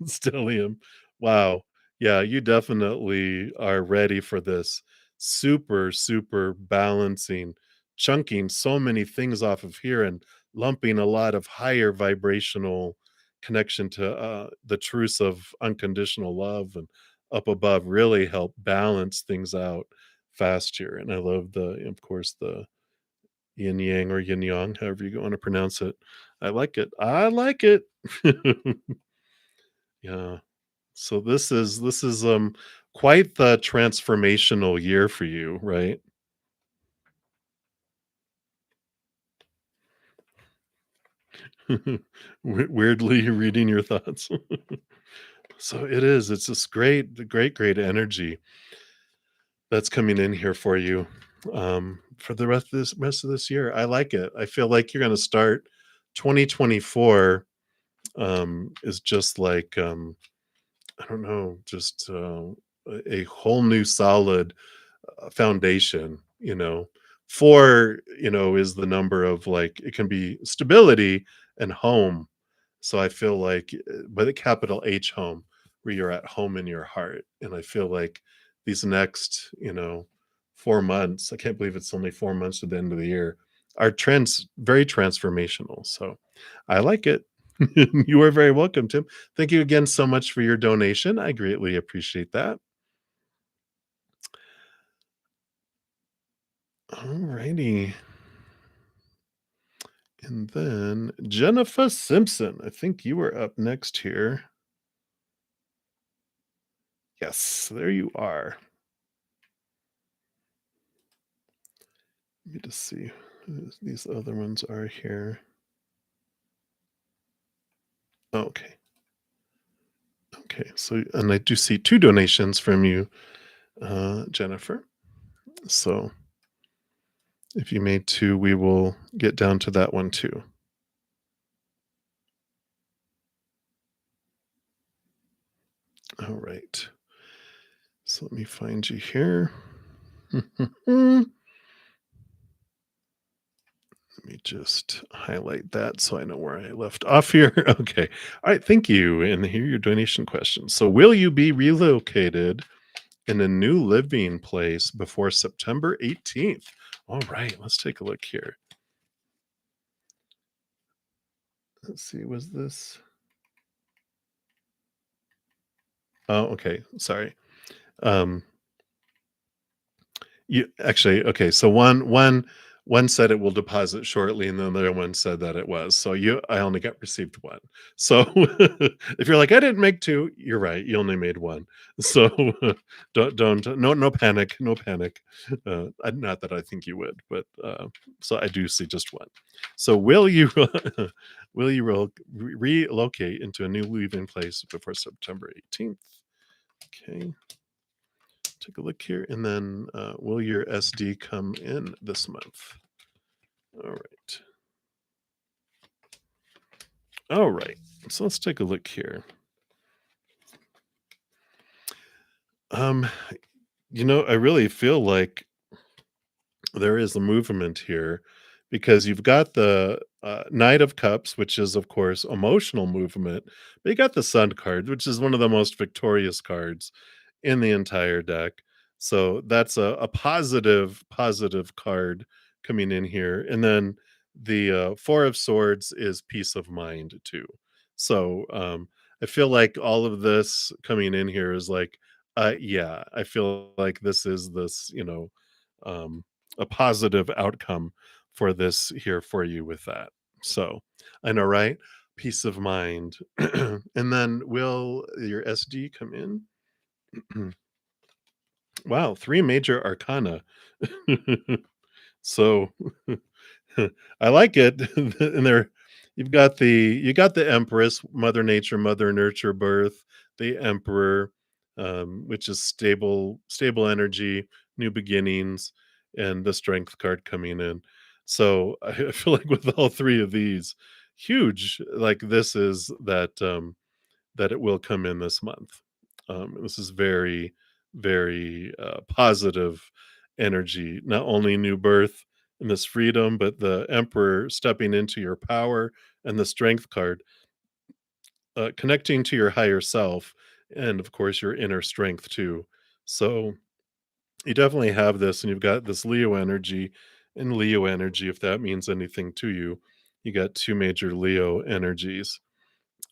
stellium. Wow. Yeah, you definitely are ready for this super, super balancing, chunking so many things off of here and lumping a lot of higher vibrational connection to the truths of unconditional love and up above really help balance things out fast here. And I love of course, the yin yang or yin yang, however you want to pronounce it. I like it. I like it. Yeah. So this is quite the transformational year for you, right? Weirdly reading your thoughts. So it is. It's this great energy that's coming in here for you for the rest of this year. I like it. I feel like you're going to start 2024 is just like I don't know, just a whole new solid foundation. 4 is the number of, like, it can be stability and home. So I feel like with a capital H, home, where you're at home in your heart. And I feel like these next 4 months, I can't believe it's only 4 months to the end of the year, are very transformational. So I like it. You are very welcome, Tim. Thank you again so much for your donation. I greatly appreciate that. All righty. And then Jennifer Simpson, I think you were up next here. Yes, there you are. Let me just see who these other ones are here. Okay. Okay. So, and I do see 2 donations from you, Jennifer. So if you made 2, we will get down to that one too. All right. So let me find you here. Let me just highlight that so I know where I left off here. Okay. All right. Thank you. And here are your donation questions. So, will you be relocated in a new living place before September 18th? All right. Let's take a look here. let's see, was this? Oh, okay. Sorry. Um, You actually okay, so one said it will deposit shortly, and then the other one said that it was. So I only got received 1. So, if you're like, "I didn't make 2," you're right, you only made 1. So, don't no panic, no panic. Not that I think you would, but, so I do see just 1. So will you will you relocate into a new living place before September 18th? Okay. Take a look here, and then will your SD come in this month? All right. All right. So let's take a look here. Um, I really feel like there is a movement here because you've got the Knight of Cups, which is, of course, emotional movement, but you got the Sun card, which is one of the most victorious cards in the entire deck. So that's a positive card coming in here. And then the Four of Swords is peace of mind, too. So I feel like all of this coming in here is like, yeah, I feel like this is um, a positive outcome for this here for you with that. So I know, right? Peace of mind. And then will your SD come in? Wow, 3 major arcana. So I like it. And there you got the Empress, Mother Nature, Mother Nurture, Birth, the Emperor, which is stable energy, new beginnings, and the Strength card coming in. So I feel like with all 3 of these, huge, like this is that it will come in this month. This is very, very positive energy. Not only new birth and this freedom, but the Emperor stepping into your power and the Strength card, connecting to your higher self, and of course your inner strength too. So you definitely have this, and you've got this Leo energy. And Leo energy, if that means anything to you, you got 2 major Leo energies.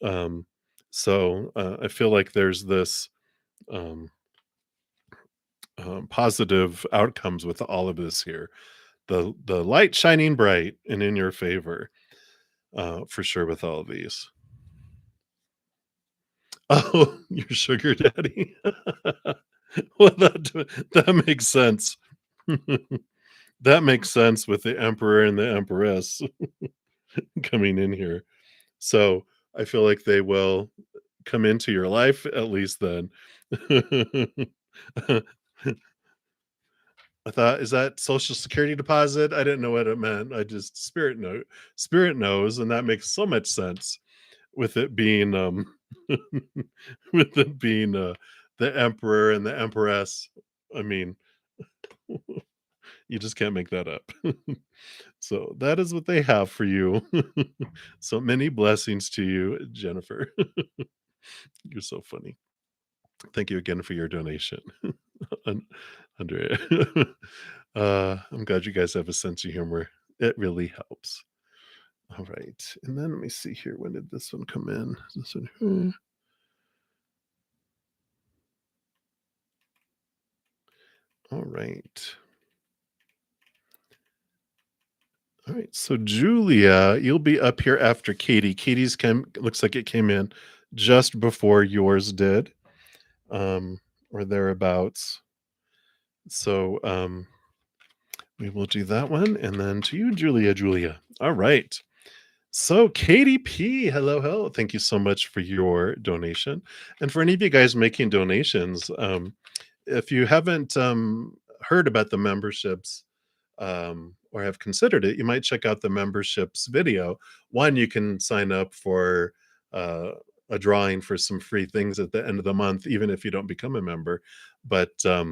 Um, so I feel like there's this um, positive outcomes with all of this here. The light shining bright and in your favor, for sure with all of these. Oh, your sugar daddy. Well, that makes sense. That makes sense with the emperor and the empress coming in here. So I feel like they will come into your life at least then. I thought, "Is that Social Security deposit?" I didn't know what it meant. I just spirit knows, and that makes so much sense with it being, with it being, the emperor and the empress. I mean, you just can't make that up. So, that is what they have for you. So many blessings to you, Jennifer. You're so funny. Thank you again for your donation. An Andrea. I'm glad you guys have a sense of humor. It really helps. All right. And then let me see here. When did this one come in? This one. All right. All right. So Julia, you'll be up here after Katie. Katie's came looks like it came in just before yours did. Or thereabouts. So we will do that one. And then to you, Julia. All right. So, Katie P, hello, hello. Thank you so much for your donation. And for any of you guys making donations, if you haven't heard about the memberships or have considered it, you might check out the memberships video. One, you can sign up for uh, a drawing for some free things at the end of the month, even if you don't become a member. But uh,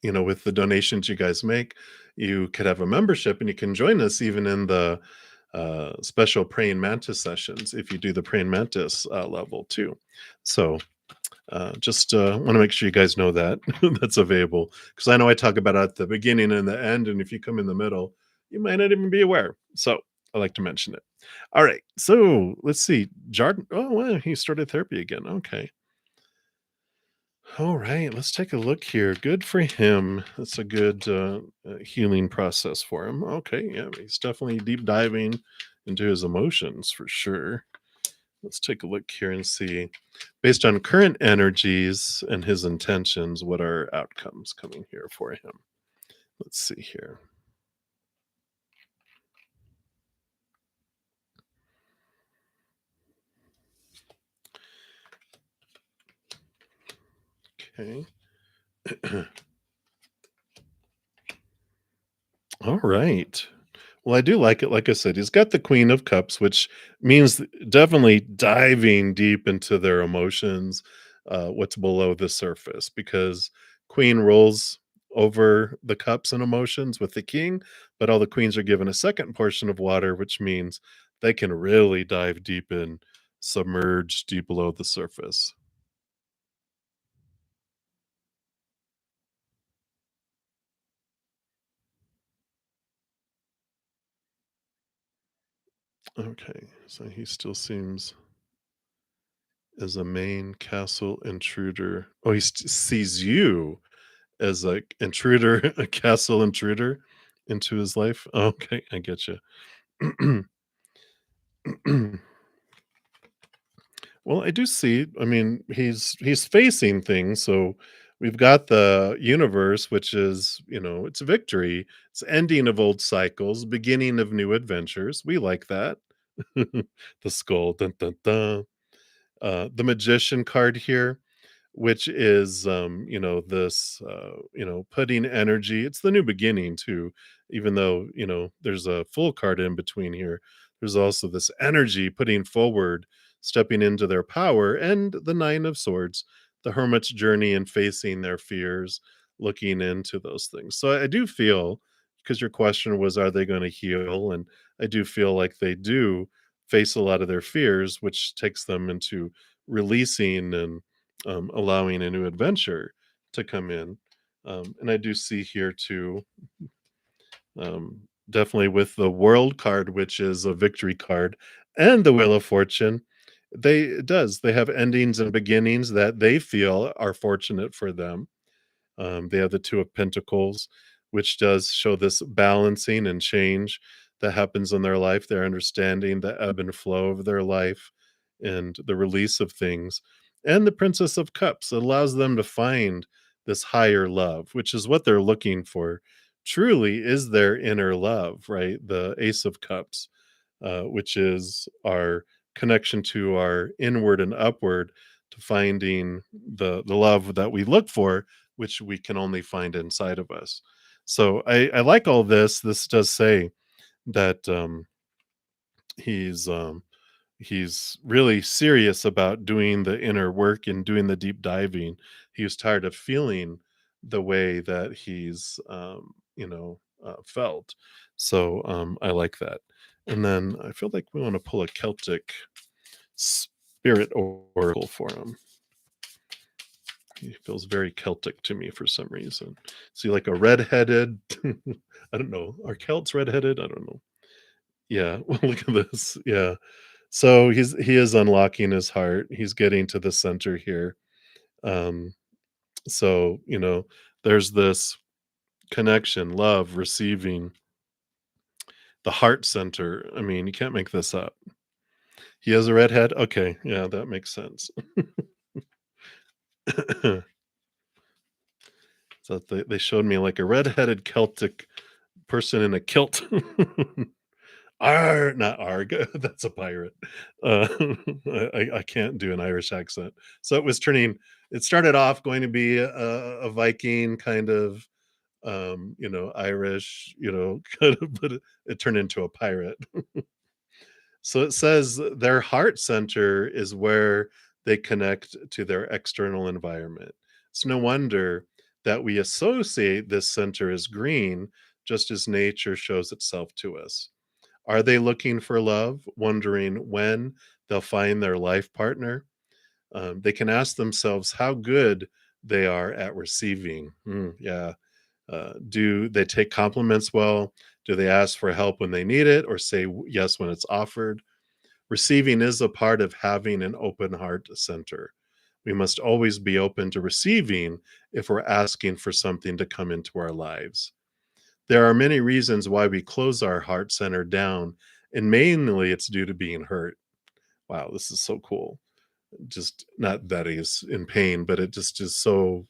with the donations you guys make, you could have a membership and you can join us even in the special praying mantis sessions if you do the praying mantis level too. So just want to make sure you guys know that that's available, because I know I talk about it at the beginning and the end, and if you come in the middle, you might not even be aware. So I like to mention it. All right. So let's see. Jordan. Oh, well, he started therapy again. Okay. All right. Let's take a look here. Good for him. That's a good healing process for him. Okay. Yeah. He's definitely deep diving into his emotions for sure. Let's take a look here and see, based on current energies and his intentions, what are outcomes coming here for him. Let's see here. Okay. All right. Well, I do like it. Like I said, he's got the Queen of Cups, which means definitely diving deep into their emotions, what's below the surface, because Queen rolls over the cups and emotions with the King, but all the queens are given a second portion of water, which means they can really dive deep in, submerge deep below the surface. Okay, so he still seems as a main castle intruder. Oh, sees you as like intruder, a castle intruder into his life. Okay, I get you. Well, I do see. I mean, he's facing things. So we've got the universe, which is it's victory. It's ending of old cycles, beginning of new adventures. We like that. The skull, dun dun dun. The magician card here, which is this putting energy. It's the new beginning too, even though there's a full card in between here. There's also this energy putting forward, stepping into their power, and the Nine of Swords, the hermit's journey and facing their fears, looking into those things. So I do feel, because your question was, are they going to heal? And I do feel like they do face a lot of their fears, which takes them into releasing and allowing a new adventure to come in. And I do see here too, um, definitely with the World card, which is a victory card, and the Wheel of Fortune. They have endings and beginnings that they feel are fortunate for them. They have the Two of Pentacles, which does show this balancing and change that happens in their life. They're understanding the ebb and flow of their life and the release of things. And the Princess of Cups, it allows them to find this higher love, which is what they're looking for. Truly is their inner love, right? The Ace of Cups, which is our connection to our inward and upward, to finding the love that we look for, which we can only find inside of us. So I like all this. This does say that he's he's really serious about doing the inner work and doing the deep diving. He was tired of feeling the way that he's felt. So I like that. And then I feel like we want to pull a Celtic spirit oracle for him. He feels very Celtic to me for some reason. See, like a redheaded, I don't know. Are Celts redheaded? I don't know. Yeah, well, look at this. Yeah. So he is unlocking his heart. He's getting to the center here. Um, so, there's this connection, love, receiving, the heart center. I mean, you can't make this up. He has a redhead. Okay, yeah, that makes sense. So they showed me like a redheaded Celtic person in a kilt. Ar, not arg. That's a pirate. Uh, I can't do an Irish accent. So it was turning. It started off going to be a Viking kind of, Irish, kind of, but it turned into a pirate. So it says their heart center is where they connect to their external environment. It's no wonder that we associate this center as green, just as nature shows itself to us. Are they looking for love, wondering when they'll find their life partner? They can ask themselves how good they are at receiving. Yeah. Do they take compliments well? Do they ask for help when they need it or say yes when it's offered? Receiving is a part of having an open heart center. We must always be open to receiving if we're asking for something to come into our lives. There are many reasons why we close our heart center down, and mainly it's due to being hurt. Wow, this is so cool. Just not that he's in pain, but it just is so,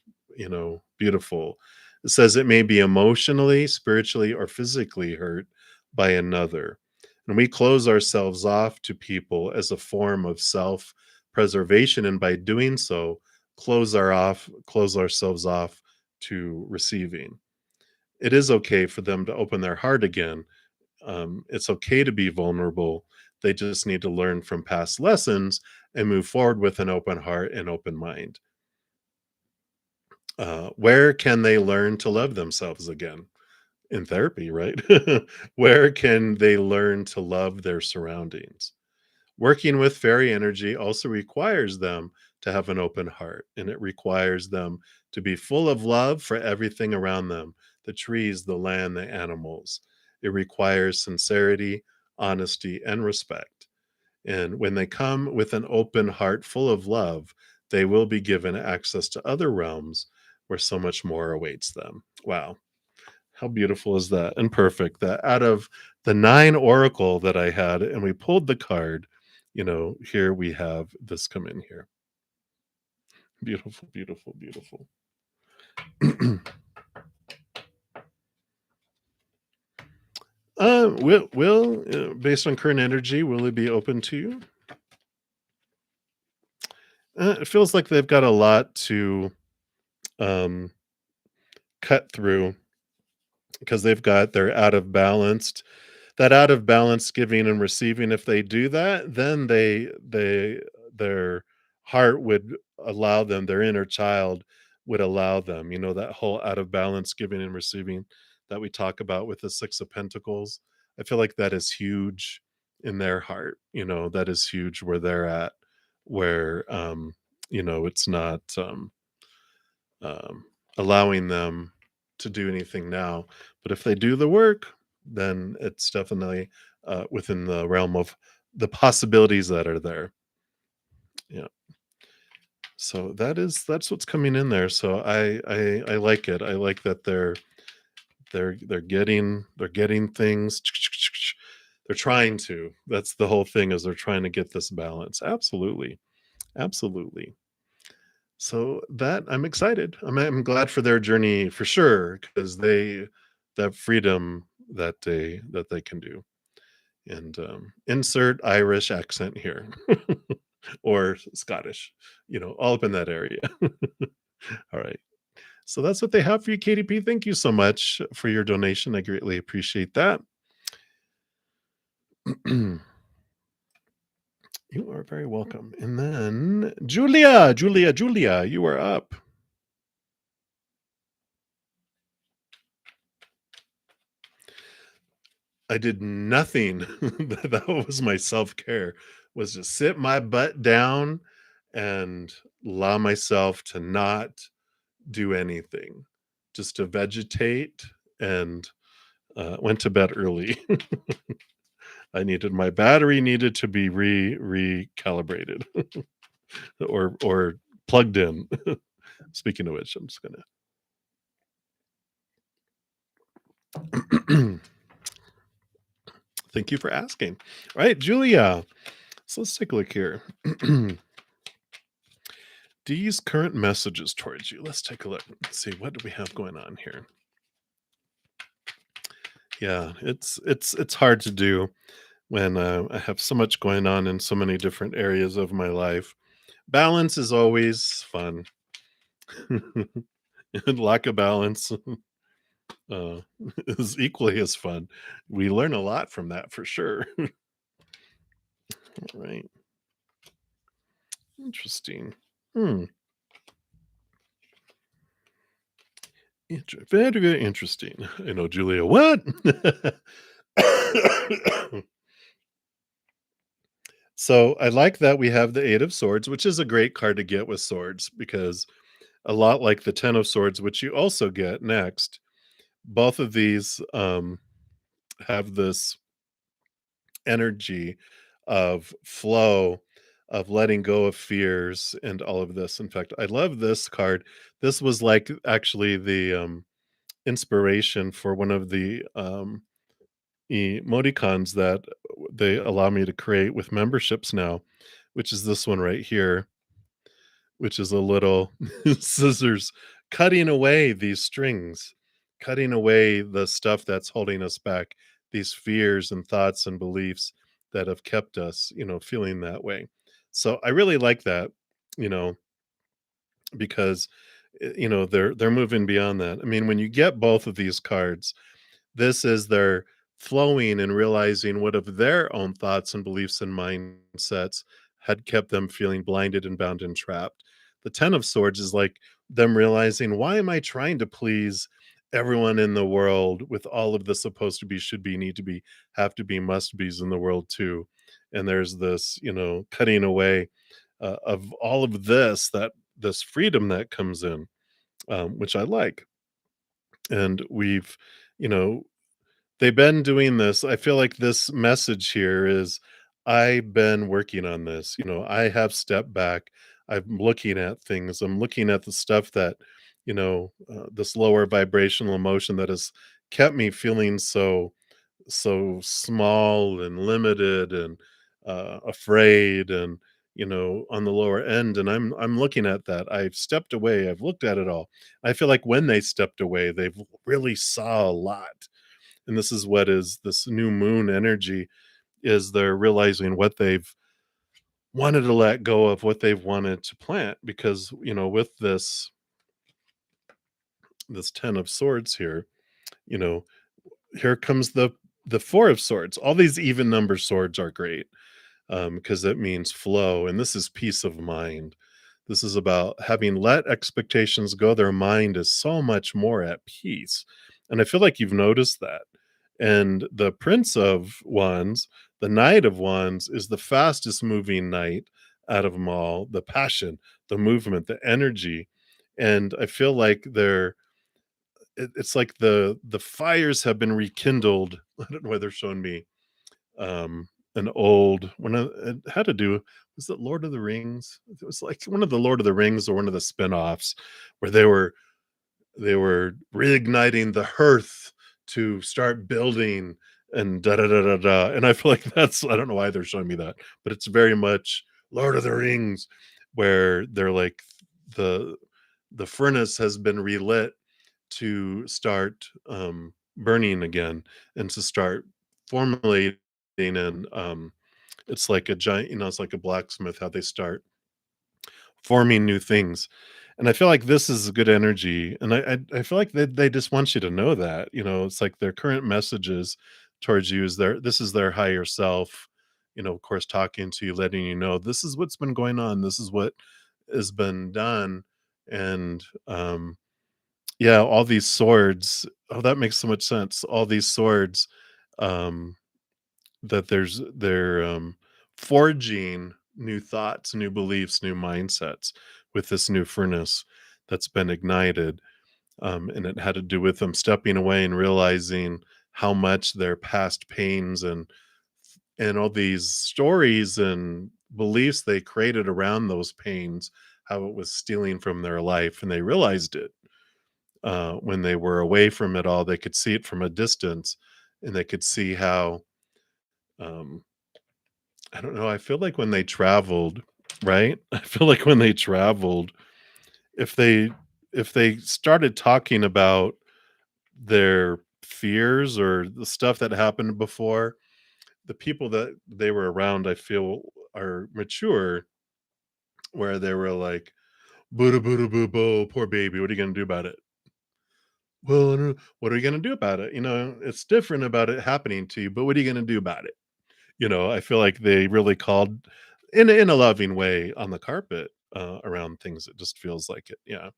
beautiful. It says it may be emotionally, spiritually, or physically hurt by another. And we close ourselves off to people as a form of self preservation. And by doing so, close ourselves off to receiving. It is okay for them to open their heart again. It's okay to be vulnerable. They just need to learn from past lessons and move forward with an open heart and open mind. Where can they learn to love themselves again? In therapy, right? Where can they learn to love their surroundings? Working with fairy energy also requires them to have an open heart, and it requires them to be full of love for everything around them, the trees, the land, the animals. It requires sincerity, honesty, and respect. And when they come with an open heart full of love, they will be given access to other realms where so much more awaits them. Wow. How beautiful is that? And perfect that out of the 9 oracle that I had and we pulled the card, here we have this come in here. Beautiful, beautiful, beautiful. Based on current energy, will it be open to you? It feels like they've got a lot to um, cut through because they're out of balanced. That out of balance giving and receiving, if they do that, then their heart would allow them, their inner child would allow them, that whole out of balance giving and receiving that we talk about with the 6 of Pentacles. I feel like that is huge in their heart, that is huge where they're at, where it's not um, allowing them to do anything now. But if they do the work, then it's definitely within the realm of the possibilities that are there. Yeah. So that's what's coming in there. So I like it. I like that they're getting things. They're trying to. That's the whole thing is they're trying to get this balance. Absolutely. Absolutely. So that I'm excited. I'm glad for their journey for sure because that freedom that they can do. And insert Irish accent here or Scottish, all up in that area. All right. So that's what they have for you, KDP. Thank you so much for your donation. I greatly appreciate that. You are very welcome. And then Julia, you are up. I did nothing. That was my self-care, was to sit my butt down and allow myself to not do anything, just to vegetate and went to bed early. My battery needed to be recalibrated or plugged in. Speaking of which, I'm just gonna thank you for asking. All right, Julia. So let's take a look here. These current messages towards you. Let's take a look. Let's see what do we have going on here. Yeah, it's hard to do when I have so much going on in so many different areas of my life. Balance is always fun. And lack of balance uh, is equally as fun. We learn a lot from that for sure. All right. Interesting. Very, very interesting. I know, Julia. What? So I like that we have the 8 of Swords, which is a great card to get with swords because a lot like the 10 of Swords, which you also get next, both of these have this energy of flow, of letting go of fears and all of this. In fact, I love this card. This was like actually the inspiration for one of the emoticons that they allow me to create with memberships now, which is this one right here, which is a little scissors cutting away these strings, cutting away the stuff that's holding us back, these fears and thoughts and beliefs that have kept us, feeling that way. So I really like that, you know, because they're moving beyond that. I mean, when you get both of these cards, this is their flowing and realizing what of their own thoughts and beliefs and mindsets had kept them feeling blinded and bound and trapped. The 10 of Swords is like them realizing, why am I trying to please everyone in the world with all of the supposed to be, should be, need to be, have to be, must be's in the world too? And there's this, cutting away of all of this, that this freedom that comes in, which I like. And we've, you know, they've been doing this. I feel like this message here is, I've been working on this. I have stepped back. I'm looking at things. I'm looking at the stuff that, this lower vibrational emotion that has kept me feeling so small and limited and afraid and on the lower end. And I'm looking at that. I've stepped away. I've looked at it all. I feel like when they stepped away, they've really saw a lot, and this is what is this new moon energy, is they're realizing what they've wanted to let go of, what they've wanted to plant, because with this 10 of Swords here, you know here comes the 4 of Swords. All these even number swords are great, because that means flow, and this is peace of mind. This is about having let expectations go. Their mind is so much more at peace, and I feel like you've noticed that. And the Prince of Wands, the Knight of Wands, is the fastest moving knight out of them all. The passion, the movement, the energy, and I feel like it's like the fires have been rekindled. I don't know why they're showing me an old one. It had to do, was it Lord of the Rings? It was like one of the Lord of the Rings or one of the spin-offs where they were reigniting the hearth to start building and da da da da da. And I feel like that's, I don't know why they're showing me that, but it's very much Lord of the Rings, where they're like the the furnace has been relit to start burning again, and to start formulating. And it's like a giant, it's like a blacksmith, how they start forming new things. And I feel like this is good energy, and I feel like they just want you to know that, it's like their current messages towards you is this is their higher self, of course, talking to you, letting you know this is what's been going on, this is what has been done. And yeah, all these swords. Oh, that makes so much sense. All these swords, um, that they're forging new thoughts, new beliefs, new mindsets with this new furnace that's been ignited. And it had to do with them stepping away and realizing how much their past pains and all these stories and beliefs they created around those pains, how it was stealing from their life, and they realized it when they were away from it all. They could see it from a distance, and they could see how, um, I don't know. I feel like when they traveled, right? I feel like when they traveled, if they started talking about their fears or the stuff that happened before, the people that they were around, I feel, are mature, where they were like, "Boo boo boo boo, poor baby. What are you gonna do about it?" Well, I don't know. What are you gonna do about it? It's different about it happening to you, but what are you gonna do about it? I feel like they really called in a loving way on the carpet around things. It just feels like it, yeah,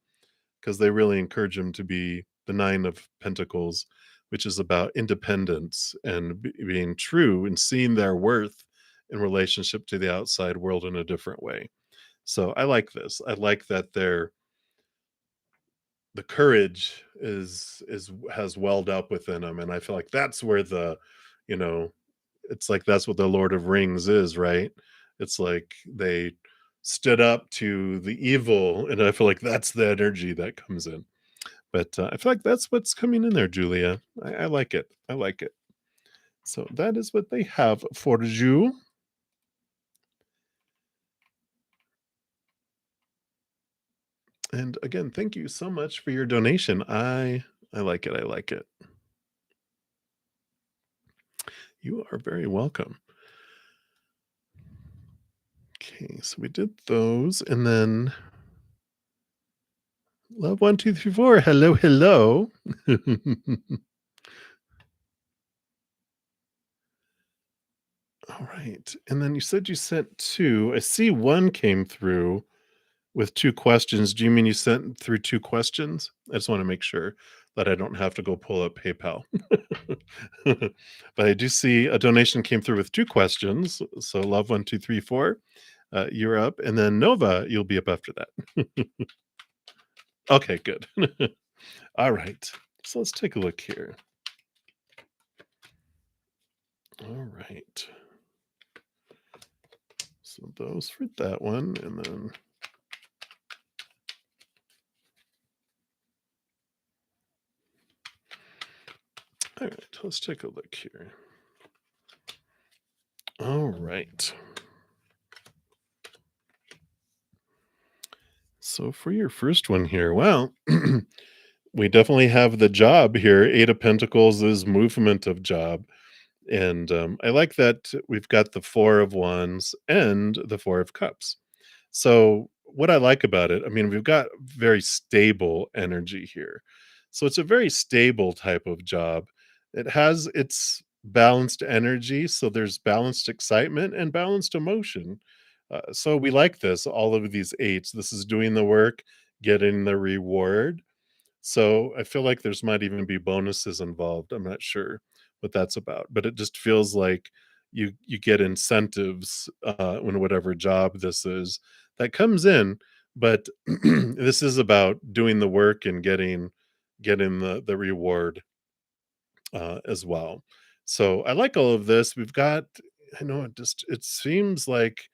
because they really encourage him to be the 9 of Pentacles, which is about independence and being true and seeing their worth in relationship to the outside world in a different way. So I like this. I like that the courage is has welled up within him, and I feel like that's where you know, it's like that's what the Lord of Rings is, right? It's like they stood up to the evil, and I feel like that's the energy that comes in. But I feel like that's what's coming in there, Julia. I like it. I like it. So that is what they have for you. And again, thank you so much for your donation. I like it. I like it. You are very welcome. Okay, so we did those, and then love 1 2 3 4. Hello, hello. All right, and then you said you sent two. I see one came through with two questions. Do you mean you sent through two questions? I just want to make sure that I don't have to go pull up PayPal. But I do see a donation came through with two questions. So love 1 2 3 4. You're up, and then Nova, you'll be up after that. Okay, good. All right. So let's take a look here. All right. So those for that one, and then all right, let's take a look here. All right. So for your first one here, well, we definitely have the job here. Eight of Pentacles is movement of job. And I like that we've got the Four of Wands and the Four of Cups. So, what I like about it, I mean, we've got very stable energy here. So, it's a very stable type of job. It has its balanced energy. So, there's balanced excitement and balanced emotion. So, we like this, all of these eights. This is doing the work, getting the reward. So I feel like there's might even be bonuses involved. I'm not sure what that's about, but it just feels like you get incentives in whatever job this is that comes in. But this is about doing the work and getting the reward as well. So I like all of this. We've got, I know it seems like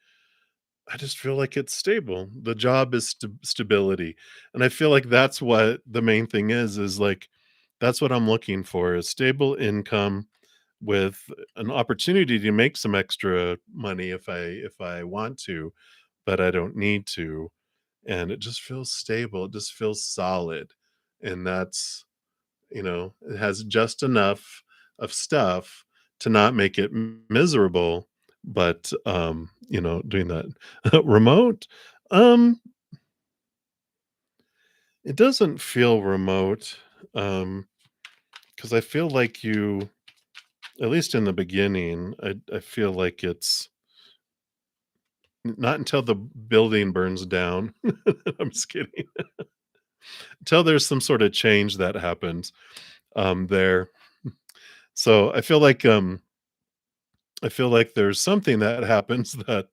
I just feel like it's stable. The job is stability, and I feel like that's what the main thing is like, that's what I'm looking for, is stable income with an opportunity to make some extra money if I want to, but I don't need to, and it just feels stable, it just feels solid, and that's, it has just enough of stuff to not make it miserable, but, doing that remote, um, it doesn't feel remote, because I feel like you at least in the beginning, I feel like it's not until the building burns down. I'm just kidding. Until there's some sort of change that happens, there. So, I feel like there's something that happens that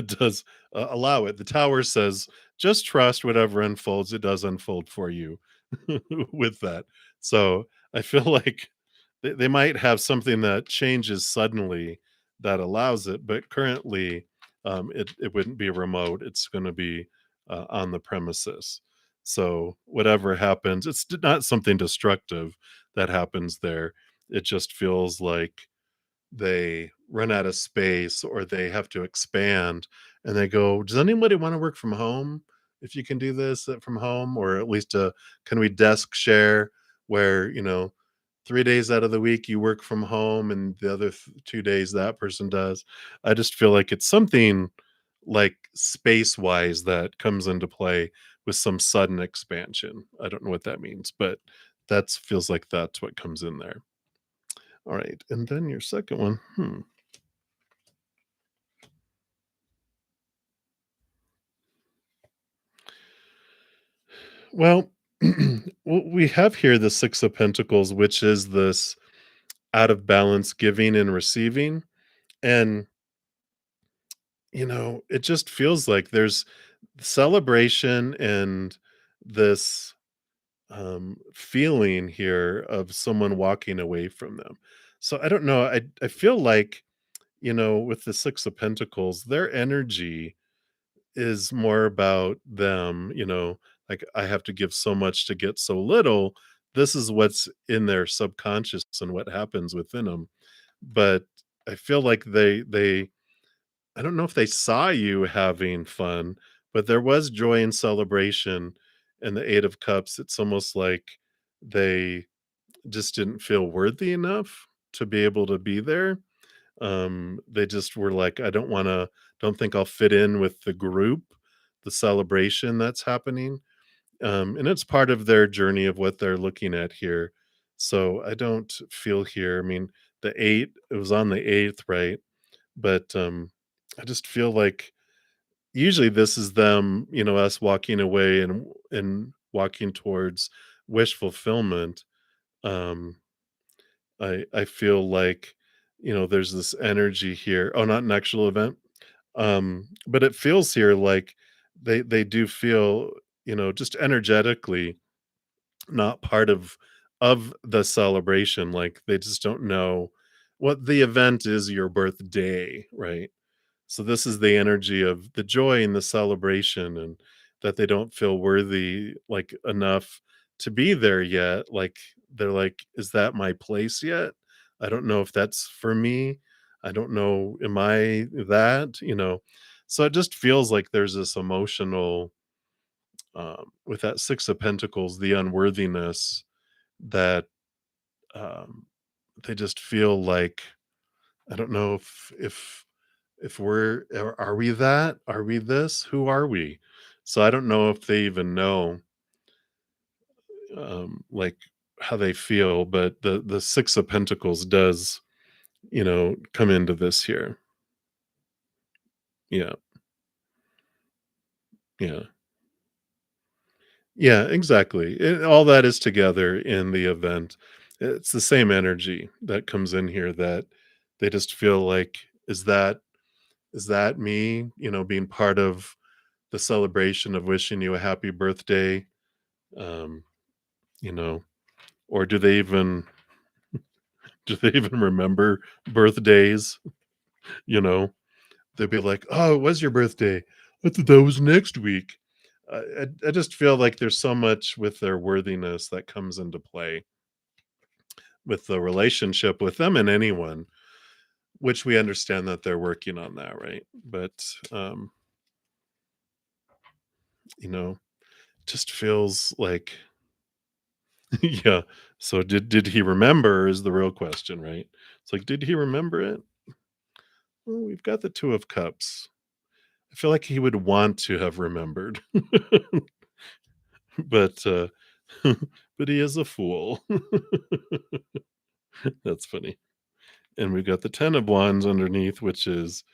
does, allow it. The tower says, "Just trust whatever unfolds, it does unfold for you," with that. So, I feel like they might have something that changes suddenly that allows it, but currently, it wouldn't be remote, it's gonna be, on the premises. So, whatever happens, it's not something destructive that happens there. It just feels like they run out of space or they have to expand and they go, "Does anybody want to work from home? If you can do this from home, or at least can we desk share where, 3 days out of the week you work from home and the other 2 days that person does?" I just feel like it's something like space wise that comes into play with some sudden expansion. I don't know what that means, but that feels like that's what comes in there. All right. And then your second one. Well, we have here the Six of Pentacles, which is this out of balance giving and receiving. And, it just feels like there's celebration and this. feeling here of someone walking away from them. So I don't know. I feel like, with the Six of Pentacles, their energy is more about them, like I have to give so much to get so little. This is what's in their subconscious and what happens within them. But I feel like they I don't know if they saw you having fun, but there was joy and celebration in the 8 of Cups. It's almost like they just didn't feel worthy enough to be able to be there. They just were like, don't think I'll fit in with the group, the celebration that's happening. And it's part of their journey of what they're looking at here. So I don't feel here. I mean, the 8, it was on the 8th, right? But I just feel like usually this is them, us walking away and walking towards wish fulfillment. Um, I feel like, there's this energy here. Oh, not an actual event. But it feels here like they do feel, just energetically not part of the celebration. Like they just don't know what the event is, your birthday, right? So this is the energy of the joy and the celebration, and that they don't feel worthy like enough to be there yet. Like they're like, is that my place yet? I don't know if that's for me. I don't know. Am I that? So it just feels like there's this emotional, with that Six of Pentacles, the unworthiness that, um, they just feel like, I don't know if we're are we that? Are we this? Who are we? So I don't know if they even know, like, how they feel, but the Six of Pentacles does, come into this here. Yeah, yeah. Yeah, exactly. All that is together in the event. It's the same energy that comes in here, that they just feel like, is that me, being part of the celebration of wishing you a happy birthday? Um, you know, or do they even remember birthdays? You know, they'd be like, "Oh, it was your birthday. I thought that was next week." I just feel like there's so much with their worthiness that comes into play with the relationship with them and anyone, which we understand that they're working on that, right? But um, you know, just feels like yeah. So did he remember is the real question, right? It's like, did he remember it? Well, we've got the Two of Cups. I feel like he would want to have remembered, but but he is a fool. That's funny. And we've got the Ten of Wands underneath, which is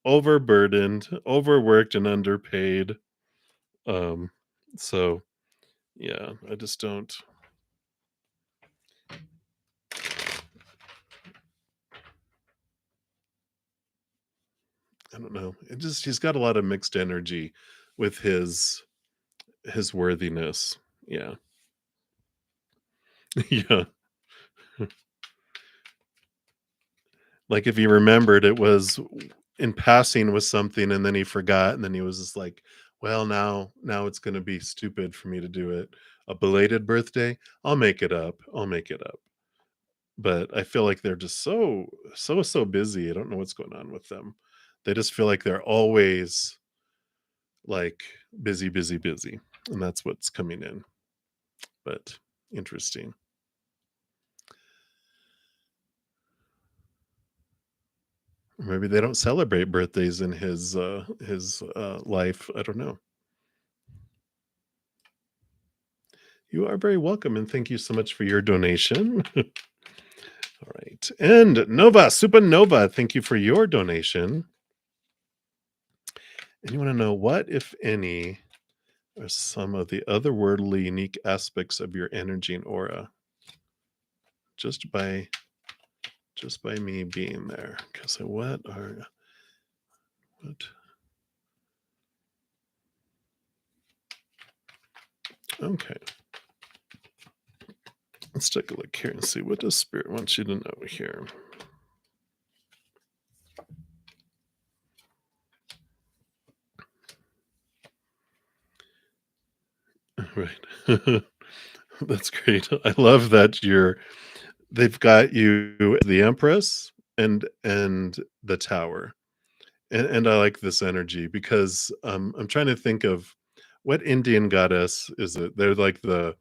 overburdened, overworked, and underpaid. Um, so yeah, I just don't. I don't know. He's got a lot of mixed energy with his worthiness. Yeah, yeah. Like if he remembered, it was in passing with something, and then he forgot, and then he was just like, "Well, now it's going to be stupid for me to do it. A belated birthday, I'll make it up. I'll make it up." But I feel like they're just so busy. I don't know what's going on with them. They just feel like they're always like busy, busy, busy, and that's what's coming in. But interesting. Maybe they don't celebrate birthdays in his life. I don't know. You are very welcome, and thank you so much for your donation. All right. And Nova, Supernova, thank you for your donation. And you want to know what, if any, are some of the otherworldly unique aspects of your energy and aura just by me being there? Because what? Okay. Let's take a look here and see what does Spirit wants you to know here. Right. That's great. I love that they've got you as the Empress and the Tower. And I like this energy because I'm trying to think of what Indian goddess is it? They're like the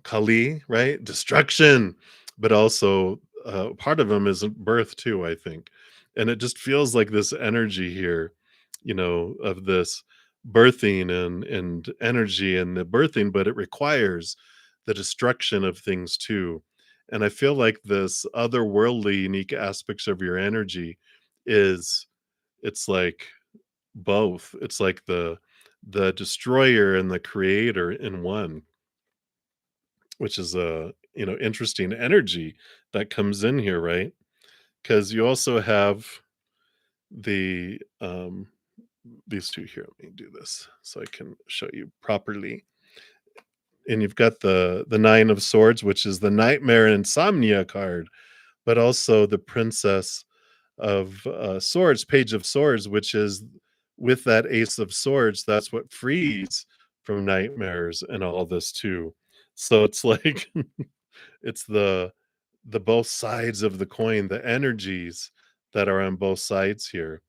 Kali, right? Destruction, but also part of them is birth too, I think. And it just feels like this energy here, of this birthing and energy and the birthing, but it requires the destruction of things too. And I feel like this otherworldly unique aspects of your energy is it's like both. It's like the destroyer and the creator in one, which is a, interesting energy that comes in here, right? Because you also have the these two here. Let me do this so I can show you properly. And you've got the Nine of Swords, which is the nightmare and insomnia card, but also the Princess of Swords, Page of Swords, which is with that Ace of Swords. That's what frees from nightmares and all this too. So it's like it's the both sides of the coin, the energies that are on both sides here,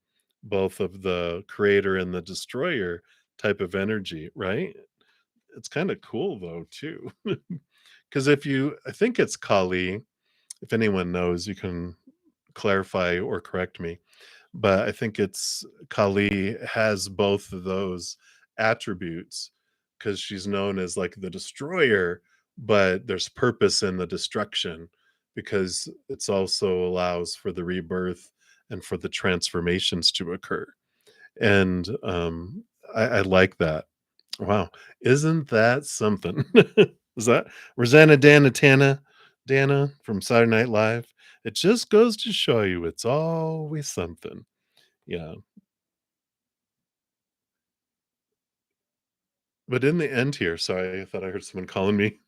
both of the creator and the destroyer type of energy, right? It's kind of cool though too. Because if you I think it's Kali, if anyone knows, you can clarify or correct me. But I think it's Kali has both of those attributes because she's known as like the destroyer, but there's purpose in the destruction because it's also allows for the rebirth and for the transformations to occur. And I like that. Wow. Isn't that something? Is that Rosanna Dana from Saturday Night Live? It just goes to show you it's always something. Yeah. But in the end here, sorry, I thought I heard someone calling me.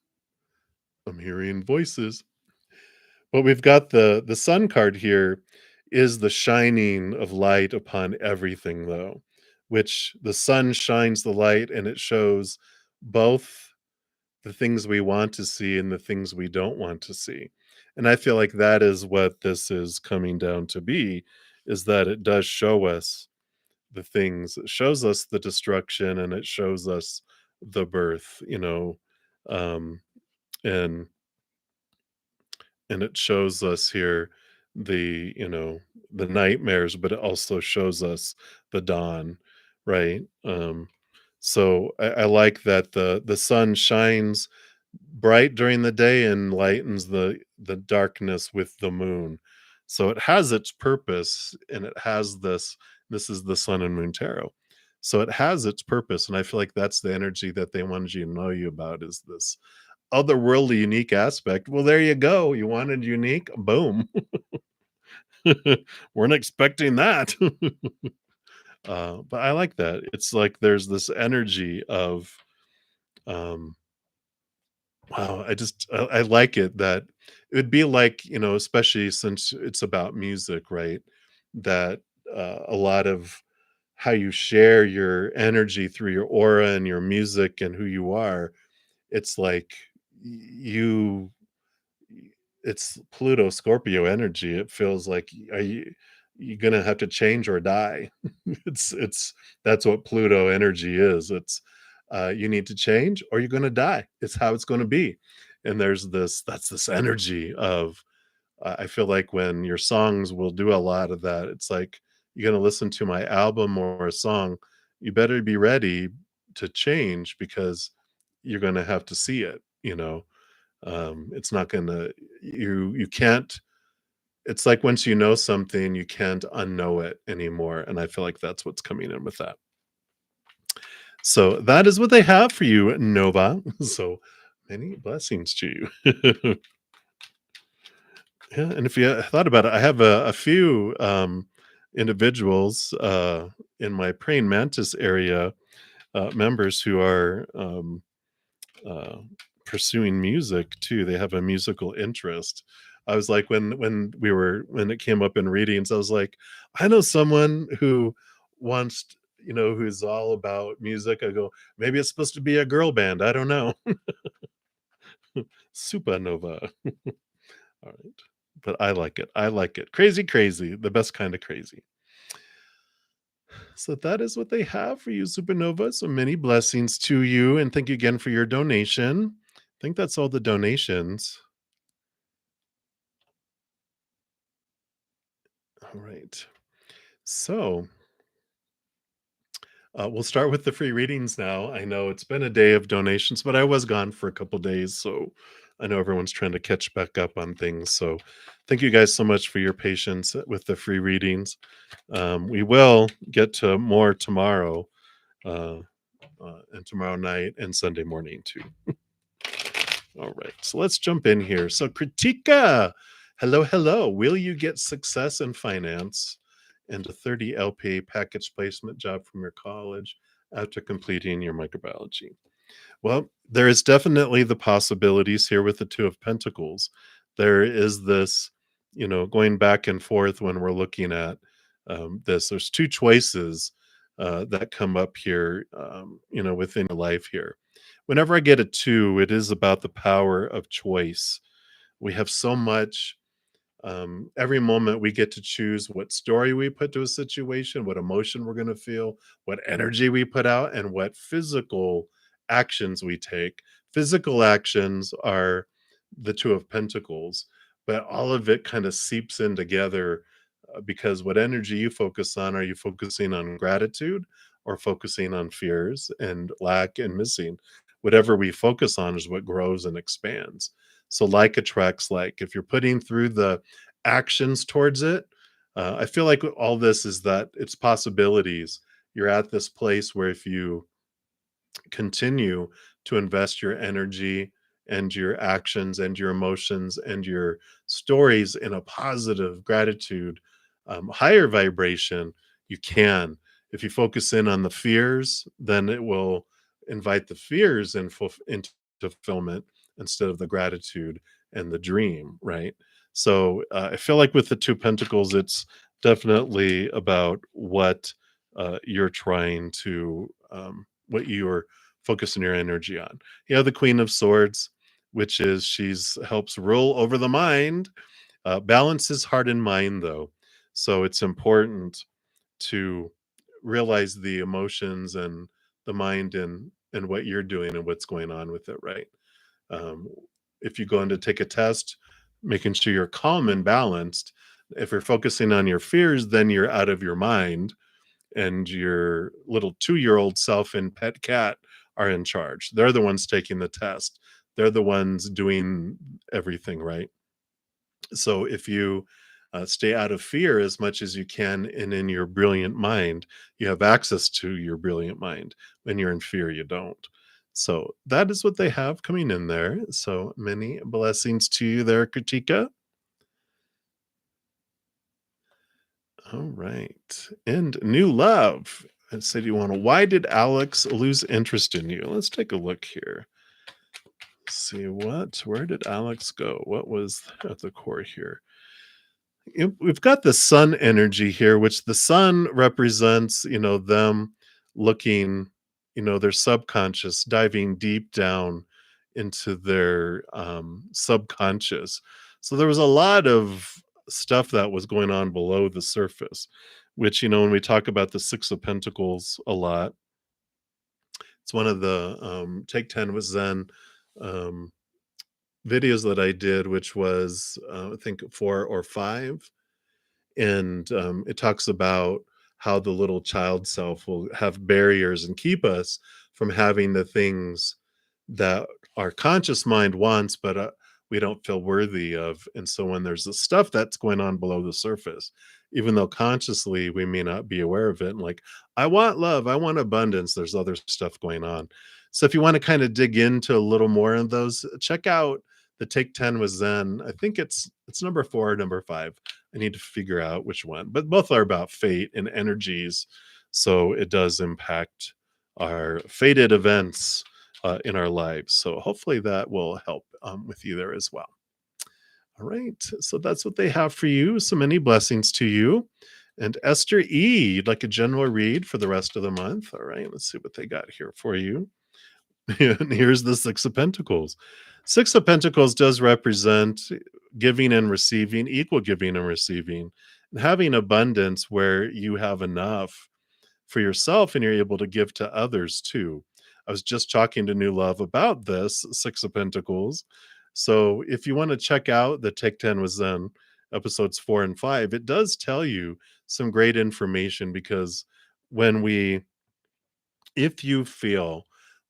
I'm hearing voices. But we've got the sun card here is the shining of light upon everything though, which the sun shines the light and it shows both the things we want to see and the things we don't want to see. And I feel like that is what this is coming down to be, is that it does show us the things. It shows us the destruction and it shows us the birth, um, and and it shows us here the nightmares, but it also shows us the dawn, right? So I like that the sun shines bright during the day and lightens the darkness with the moon. So it has its purpose and it has this is the sun and moon tarot. So it has its purpose and I feel like that's the energy that they wanted you to know you about is this otherworldly unique aspect. Well, there you go. You wanted unique? Boom. Weren't expecting that. But I like that. It's like there's this energy of um wow, I like it that it would be like, especially since it's about music, right? That a lot of how you share your energy through your aura and your music and who you are, it's like you it's Pluto Scorpio energy. It feels like are you gonna have to change or die? It's that's what Pluto energy is. It's you need to change or you're gonna die. It's how it's gonna be. And there's this energy of I feel like when your songs will do a lot of that. It's like you're gonna listen to my album or a song, you better be ready to change because you're gonna have to see it. It's not gonna you can't it's like once you know something, you can't unknow it anymore, and I feel like that's what's coming in with that. So that is what they have for you, Nova. So many blessings to you. Yeah, and if you thought about it, I have a few individuals in my praying mantis area members who are uh, pursuing music too. They have a musical interest. I was like, when it came up in readings, I was like, I know someone who wants, who's all about music. I go, maybe it's supposed to be a girl band. I don't know. Supernova. All right. But I like it. I like it. Crazy, crazy. The best kind of crazy. So that is what they have for you, Supernova. So many blessings to you. And thank you again for your donation. I think that's all the donations. All right. So we'll start with the free readings now. I know it's been a day of donations, but I was gone for a couple days. So I know everyone's trying to catch back up on things. So thank you guys so much for your patience with the free readings. We will get to more tomorrow, uh, and tomorrow night and Sunday morning too. All right, so let's jump in here. So, Kritika, hello, hello. Will you get success in finance and a 30 LPA package placement job from your college after completing your microbiology? Well, there is definitely the possibilities here with the Two of Pentacles. There is this, going back and forth when we're looking at this. There's two choices that come up here, within your life here. Whenever I get a two, it is about the power of choice. We have so much. Every moment we get to choose what story we put to a situation, what emotion we're going to feel, what energy we put out, and what physical actions we take. Physical actions are the Two of Pentacles, but all of it kind of seeps in together, because what energy you focus on, are you focusing on gratitude or focusing on fears and lack and missing? Whatever we focus on is what grows and expands. So, like attracts like. If you're putting through the actions towards it, I feel like all this is that it's possibilities. You're at this place where if you continue to invest your energy and your actions and your emotions and your stories in a positive gratitude, higher vibration, you can. If you focus in on the fears, then it will invite the fears into fulfillment instead of the gratitude and the dream, right? So I feel like with the Two Pentacles, it's definitely about what you're trying to, what you're focusing your energy on. You have the Queen of Swords, which is she's helps rule over the mind, balances heart and mind, though. So it's important to realize the emotions and the mind and what you're doing and what's going on with it, right? Um, if you go in to take a test, making sure you're calm and balanced. If you're focusing on your fears, then you're out of your mind, and your little 2-year-old self and pet cat are in charge. They're the ones taking the test. They're the ones doing everything, right? So if you stay out of fear as much as you can and in your brilliant mind, you have access to your brilliant mind. When you're in fear, you don't. So that is what they have coming in there. So many blessings to you there, Kritika. All right. And new love. And said you want to, why did Alex lose interest in you? Let's take a look here. See where did Alex go? What was at the core here? We've got the sun energy here, which the sun represents, them looking, their subconscious, diving deep down into their subconscious. So there was a lot of stuff that was going on below the surface, which, when we talk about the Six of Pentacles a lot, it's one of the Take 10 with Zen um, videos that I did, which was, I think, 4 or 5, and it talks about how the little child self will have barriers and keep us from having the things that our conscious mind wants, but we don't feel worthy of. And so when there's the stuff that's going on below the surface, even though consciously we may not be aware of it, and like, I want love, I want abundance, there's other stuff going on. So if you want to kind of dig into a little more of those, check out the Take 10 with Zen. I think it's number 4 or number 5. I need to figure out which one, but both are about fate and energies. So it does impact our fated events in our lives. So hopefully that will help with you there as well. All right. So that's what they have for you. So many blessings to you. And Esther E., you'd like a general read for the rest of the month. All right. Let's see what they got here for you. And here's the Six of Pentacles. Six of Pentacles does represent giving and receiving, equal giving and receiving, and having abundance where you have enough for yourself and you're able to give to others too. I was just talking to New Love about this Six of Pentacles. So if you want to check out the Take 10 with Zen episodes 4 and 5, it does tell you some great information because when we, if you feel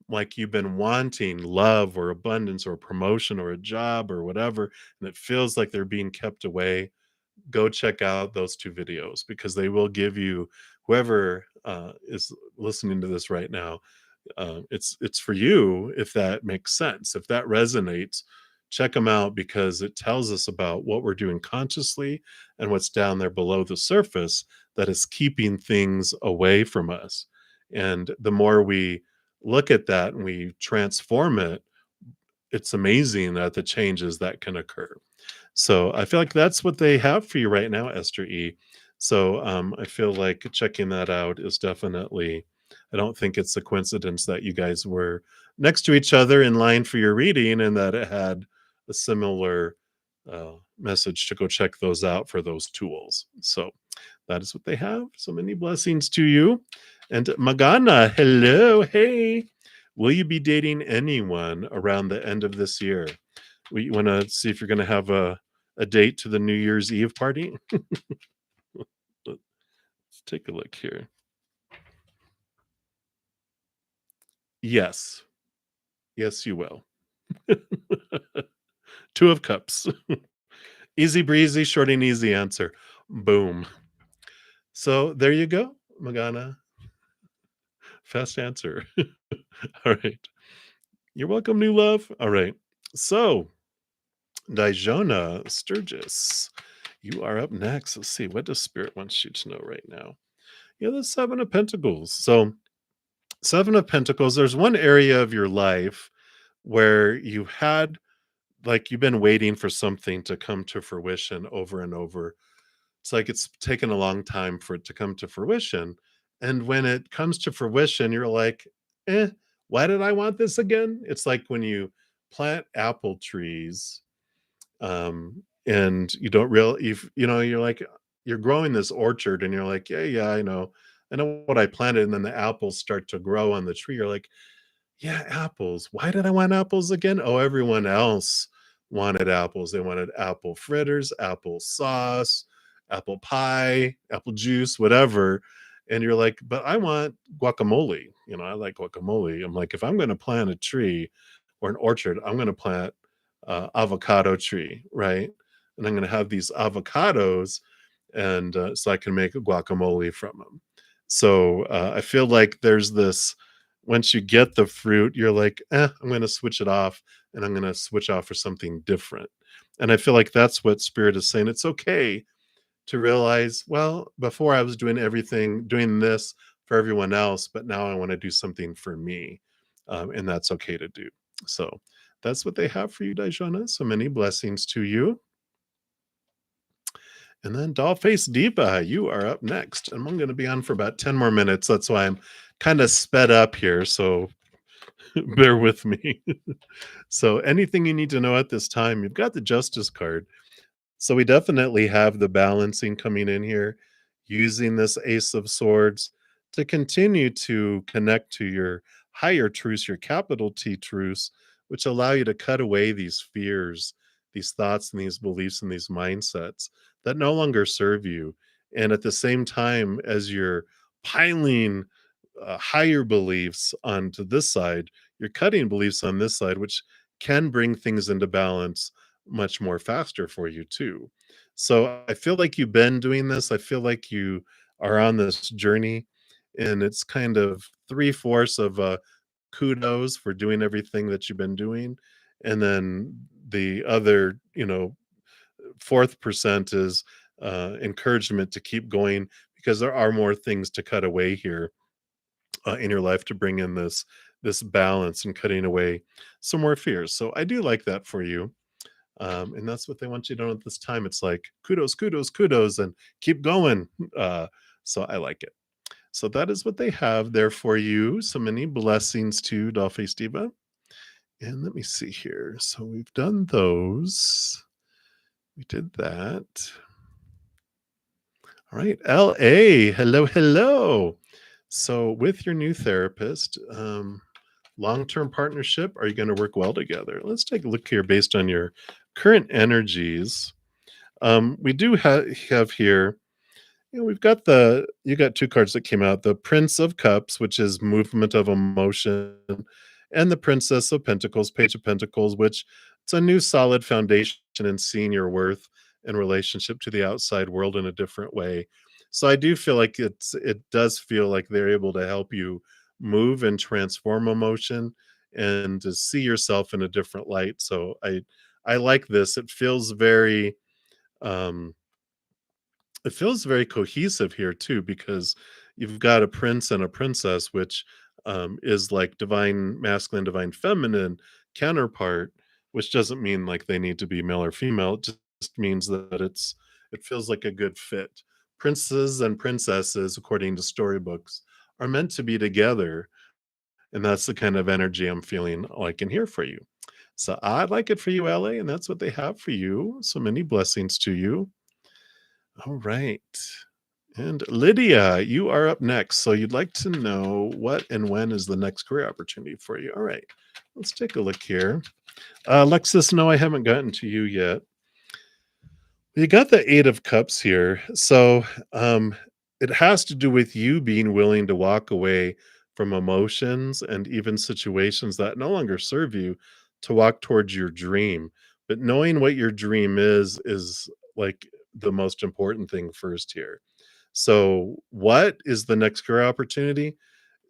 like you've been wanting love or abundance or promotion or a job or whatever, and it feels like they're being kept away, go check out those 2 videos because they will give you, whoever is listening to this right now, it's for you if that makes sense. If that resonates, check them out because it tells us about what we're doing consciously and what's down there below the surface that is keeping things away from us. And the more we look at that and we transform it, it's amazing at the changes that can occur. So I feel like that's what they have for you right now, Esther E. So I feel like checking that out is definitely, I don't think it's a coincidence that you guys were next to each other in line for your reading and that it had a similar message to go check those out for those tools. So that is what they have. So many blessings to you. And Magana, hello. Hey, will you be dating anyone around the end of this year? We want to see if you're going to have a date to the New Year's Eve party. Let's take a look here. Yes. Yes, you will. 2 of Cups. Easy breezy, short and easy answer. Boom. So there you go, Magana. Fast answer. All right. You're welcome, New Love. All right. So, Dijona Sturgis, you are up next. Let's see. What does Spirit wants you to know right now? Yeah, the 7 of Pentacles. So, 7 of Pentacles, there's one area of your life where you had, like, you've been waiting for something to come to fruition over and over. It's like it's taken a long time for it to come to fruition. And when it comes to fruition, you're like, why did I want this again? It's like when you plant apple trees, and you don't really, you're like, you're growing this orchard and you're like, yeah, I know what I planted. And then the apples start to grow on the tree. You're like, yeah, apples. Why did I want apples again? Oh, everyone else wanted apples. They wanted apple fritters, apple sauce, apple pie, apple juice, whatever. And you're like, but I want guacamole. I like guacamole. I'm like, if I'm going to plant a tree or an orchard, I'm going to plant avocado tree, right? And I'm going to have these avocados, and so I can make a guacamole from them. So I feel like there's this, once you get the fruit, you're like, I'm going to switch it off and I'm going to switch off for something different. And I feel like that's what Spirit is saying. It's okay to realize, well, before I was doing everything, doing this for everyone else, but now I want to do something for me. And that's okay to do. So that's what they have for you, Dijana. So many blessings to you. And then Dollface Diva, you are up next. And I'm going to be on for about 10 more minutes. That's why I'm kind of sped up here. So bear with me. So anything you need to know at this time, you've got the Justice card. So we definitely have the balancing coming in here, using this Ace of Swords to continue to connect to your higher truths, your capital T truths, which allow you to cut away these fears, these thoughts, and these beliefs and these mindsets that no longer serve you. And at the same time, as you're piling higher beliefs onto this side, you're cutting beliefs on this side, which can bring things into balance much more faster for you too. So I feel like you've been doing this. I feel like you are on this journey, and it's kind of 3/4 of kudos for doing everything that you've been doing, and then the other, fourth percent is encouragement to keep going because there are more things to cut away here in your life to bring in this this balance and cutting away some more fears. So I do like that for you. And that's what they want you to know at this time. It's like kudos, kudos, kudos, and keep going. Uh, so I like it. So that is what they have there for you. So many blessings to Dollface Diva. And let me see here. So we've done those. We did that. All right. LA. Hello, hello. So with your new therapist, long-term partnership, are you going to work well together? Let's take a look here based on your current energies. We do have here, we've got you got two cards that came out, the Prince of Cups, which is movement of emotion, and the Princess of Pentacles, Page of Pentacles, which it's a new solid foundation in seeing your worth in relationship to the outside world in a different way. So I do feel like it does feel like they're able to help you move and transform emotion and to see yourself in a different light. So I like this. Um it feels very cohesive here too, because you've got a prince and a princess, which is like divine masculine, divine feminine counterpart, which doesn't mean like they need to be male or female. It just means that it feels like a good fit. Princes and princesses, according to storybooks, are meant to be together, and that's the kind of energy I'm feeling like in here for you. So I like it for you, LA, and that's what they have for you. So many blessings to you. All right. And Lydia, you are up next. So you'd like to know what and when is the next career opportunity for you. All right. Let's take a look here. Alexis, no, I haven't gotten to you yet. You got the Eight of Cups here. So it has to do with you being willing to walk away from emotions and even situations that no longer serve you to walk towards your dream. But knowing what your dream is like the most important thing first here. So, what is the next career opportunity?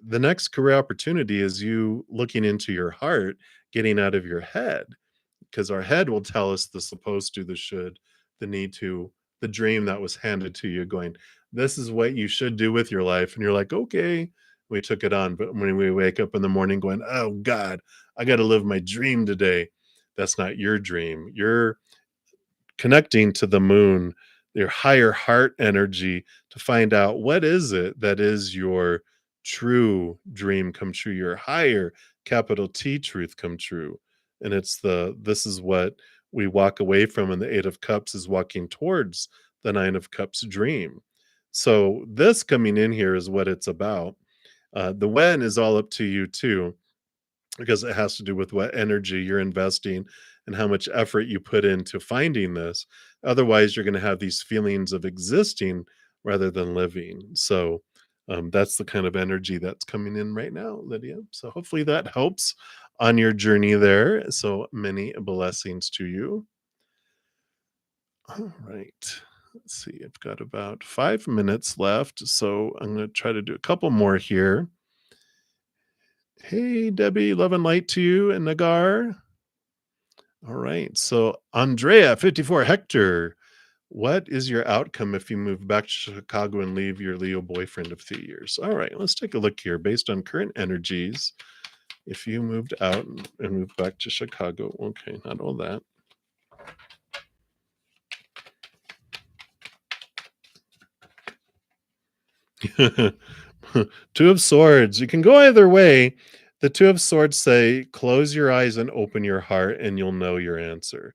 The next career opportunity is you looking into your heart, getting out of your head, because our head will tell us the supposed to, the should, the need to, the dream that was handed to you, going, this is what you should do with your life. And you're like, okay, we took it on. But when we wake up in the morning going, oh God, I got to live my dream today, that's not your dream. You're connecting to the moon, your higher heart energy, to find out what is it that is your true dream come true, your higher capital T truth come true. And this is what we walk away from, and the Eight of Cups is walking towards the Nine of Cups dream. So this coming in here is what it's about. The when is all up to you too, because it has to do with what energy you're investing and how much effort you put into finding this. Otherwise, you're going to have these feelings of existing rather than living. So that's the kind of energy that's coming in right now, Lydia. So hopefully that helps on your journey there. So many blessings to you. All right. Let's see. I've got about 5 minutes left. So I'm going to try to do a couple more here. Hey, Debbie, love and light to you and Nagar. All right. So, Andrea, 54, Hector, what is your outcome if you move back to Chicago and leave your Leo boyfriend of 3 years? All right. Let's take a look here based on current energies. If you moved out and moved back to Chicago, okay, not all that. Two of Swords. You can go either way. The Two of Swords say, close your eyes and open your heart, and you'll know your answer.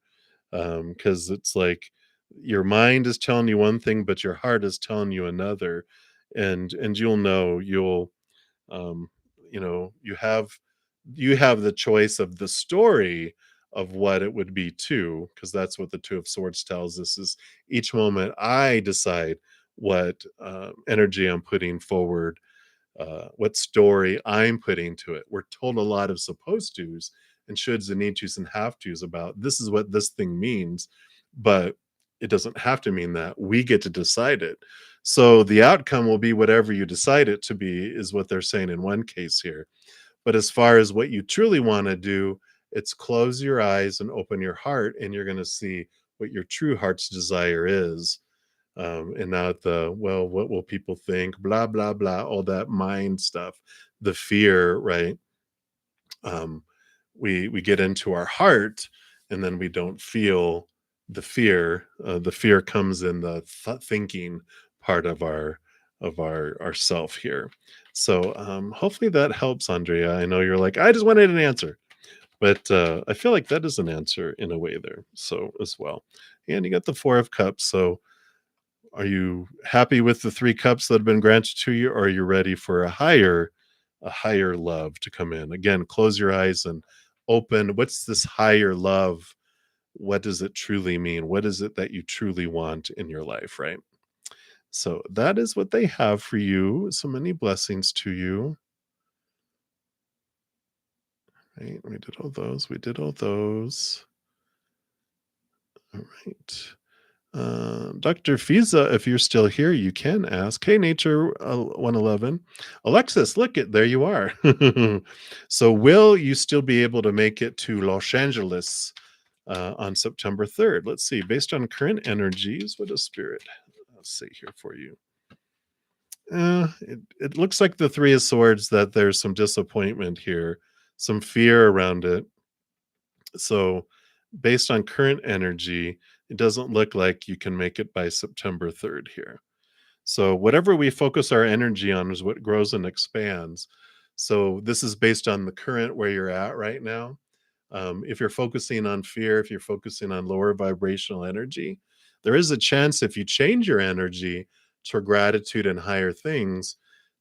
Because it's like your mind is telling you one thing, but your heart is telling you another, and you'll know. Um, you have the choice of the story of what it would be too, because that's what the Two of Swords tells us. Is each moment I decide what energy I'm putting forward, what story I'm putting to it. We're told a lot of supposed tos and shoulds and need tos and have tos about this is what this thing means, but it doesn't have to mean that. We get to decide it. So the outcome will be whatever you decide it to be, is what they're saying in one case here. But as far as what you truly want to do, it's close your eyes and open your heart, and you're going to see what your true heart's desire is, and not the, well, what will people think, blah blah blah, all that mind stuff, the fear, right? um, we get into our heart, and then we don't feel the fear. The fear comes in the thinking part of our self here. So hopefully that helps, Andrea. I know you're like, I just wanted an answer, but I feel like that is an answer in a way there. So as well, and you got the Four of Cups. So are you happy with the three cups that have been granted to you, or are you ready for a higher love to come in? Again, close your eyes and open. What's this higher love? What does it truly mean? What is it that you truly want in your life, right? So that is what they have for you. So many blessings to you. Right? We did all those. We did all those. All right. Dr. Fiza, if you're still here, you can ask. Hey, Nature 111. Alexis, look it, there you are. So, will you still be able to make it to Los Angeles on September 3rd? Let's see. Based on current energies, what does Spirit say here for you? It looks like the Three of Swords, that there's some disappointment here, some fear around it. So, based on current energy, it doesn't look like you can make it by September 3rd here. So, whatever we focus our energy on is what grows and expands. So, this is based on the current where you're at right now. If you're focusing on fear, if you're focusing on lower vibrational energy, there is a chance if you change your energy to gratitude and higher things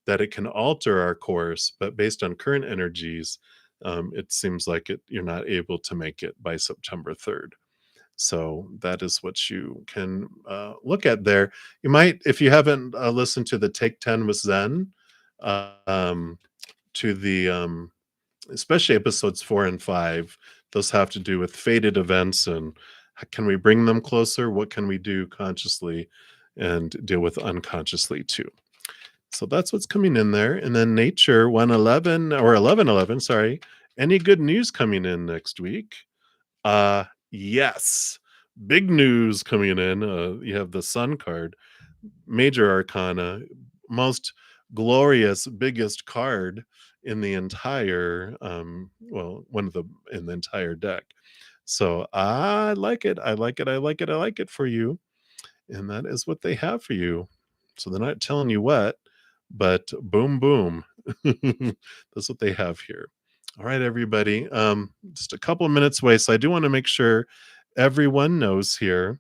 that it can alter our course. But based on current energies, it seems like you're not able to make it by September 3rd. So that is what you can look at there. You might, if you haven't listened to the Take 10 with Zen, um, to the especially episodes 4 and 5, those have to do with fated events and can we bring them closer? What can we do consciously and deal with unconsciously too? So that's what's coming in there. And then Nature 111 or 1111, sorry. Any good news coming in next week? Yes. Big news coming in. You have the Sun card, major arcana, most glorious, biggest card in the entire well, one of the in the entire deck. So I like it. I like it. I like it. I like it for you. And that is what they have for you. So they're not telling you what, but boom, boom. That's what they have here. All right, everybody. Just a couple of minutes away. So I do want to make sure everyone knows here.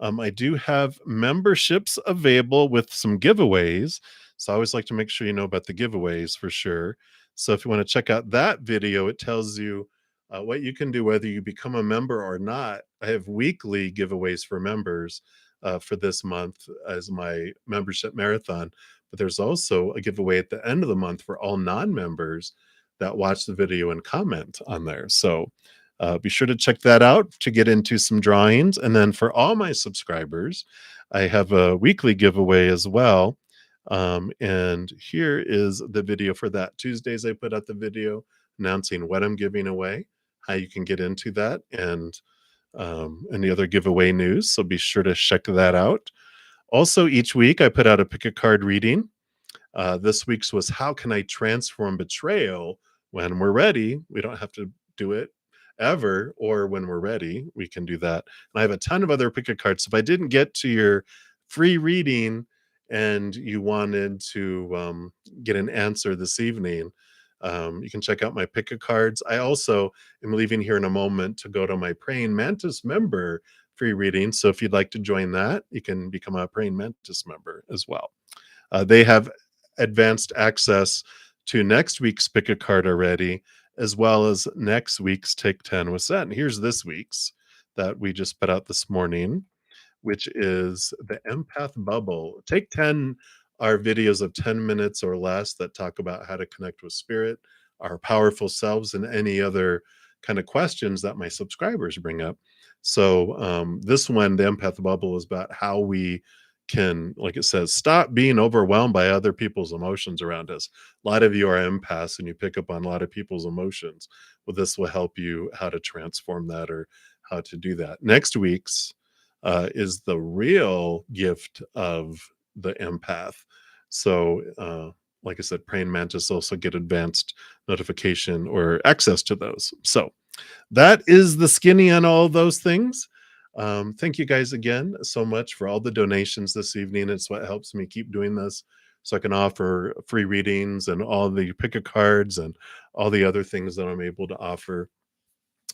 I do have memberships available with some giveaways. So I always like to make sure you know about the giveaways for sure. So if you want to check out that video, it tells you what you can do, whether you become a member or not. I have weekly giveaways for members for this month as my membership marathon. But there's also a giveaway at the end of the month for all non members that watch the video and comment on there. So be sure to check that out to get into some drawings. And then for all my subscribers, I have a weekly giveaway as well. And here is the video for that. Tuesdays, I put out the video announcing what I'm giving away, how you can get into that, and any other giveaway news. So be sure to check that out. Also, each week, I put out a pick a card reading. This week's was how can I transform betrayal when we're ready? We don't have to do it ever, or when we're ready, we can do that. And I have a ton of other pick a cards. So if I didn't get to your free reading and you wanted to get an answer this evening, you can check out my pick a cards. I also am leaving here in a moment to go to my Praying Mantis member free reading. So if you'd like to join that, you can become a Praying Mantis member as well. They have advanced access to next week's pick a card already, as well as next week's Take 10 with Zen. Here's this week's that we just put out this morning, which is the Empath Bubble. Take 10 are videos of 10 minutes or less that talk about how to connect with spirit, our powerful selves, and any other kind of questions that my subscribers bring up. So this one, the Empath Bubble, is about how we can, like it says, stop being overwhelmed by other people's emotions around us. A lot of you are empaths and you pick up on a lot of people's emotions. Well, this will help you how to transform that or how to do that. Next week's is the real gift of the empath. So like I said, praying mantis also get advanced notification or access to those. So that is the skinny on all those things. Thank you guys again so much for all the donations this evening. It's what helps me keep doing this, so I can offer free readings and all the pick a cards and all the other things that I'm able to offer.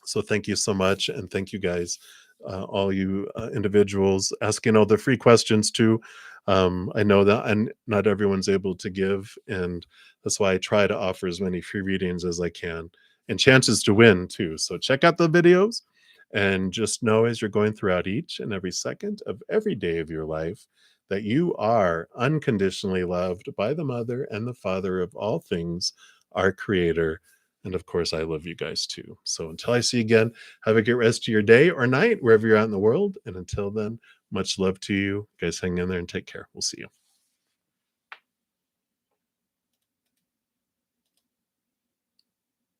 So thank you so much, and thank you guys, all you individuals asking all the free questions too. I know that and not everyone's able to give, and that's why I try to offer as many free readings as I can, and chances to win too. So check out the videos, and just know as you're going throughout each and every second of every day of your life that you are unconditionally loved by the Mother and the Father of all things, our Creator. And of course, I love you guys too. So until I see you again, have a great rest of your day or night, wherever you're at in the world. And until then, much love to you. Guys, hang in there and take care. We'll see you.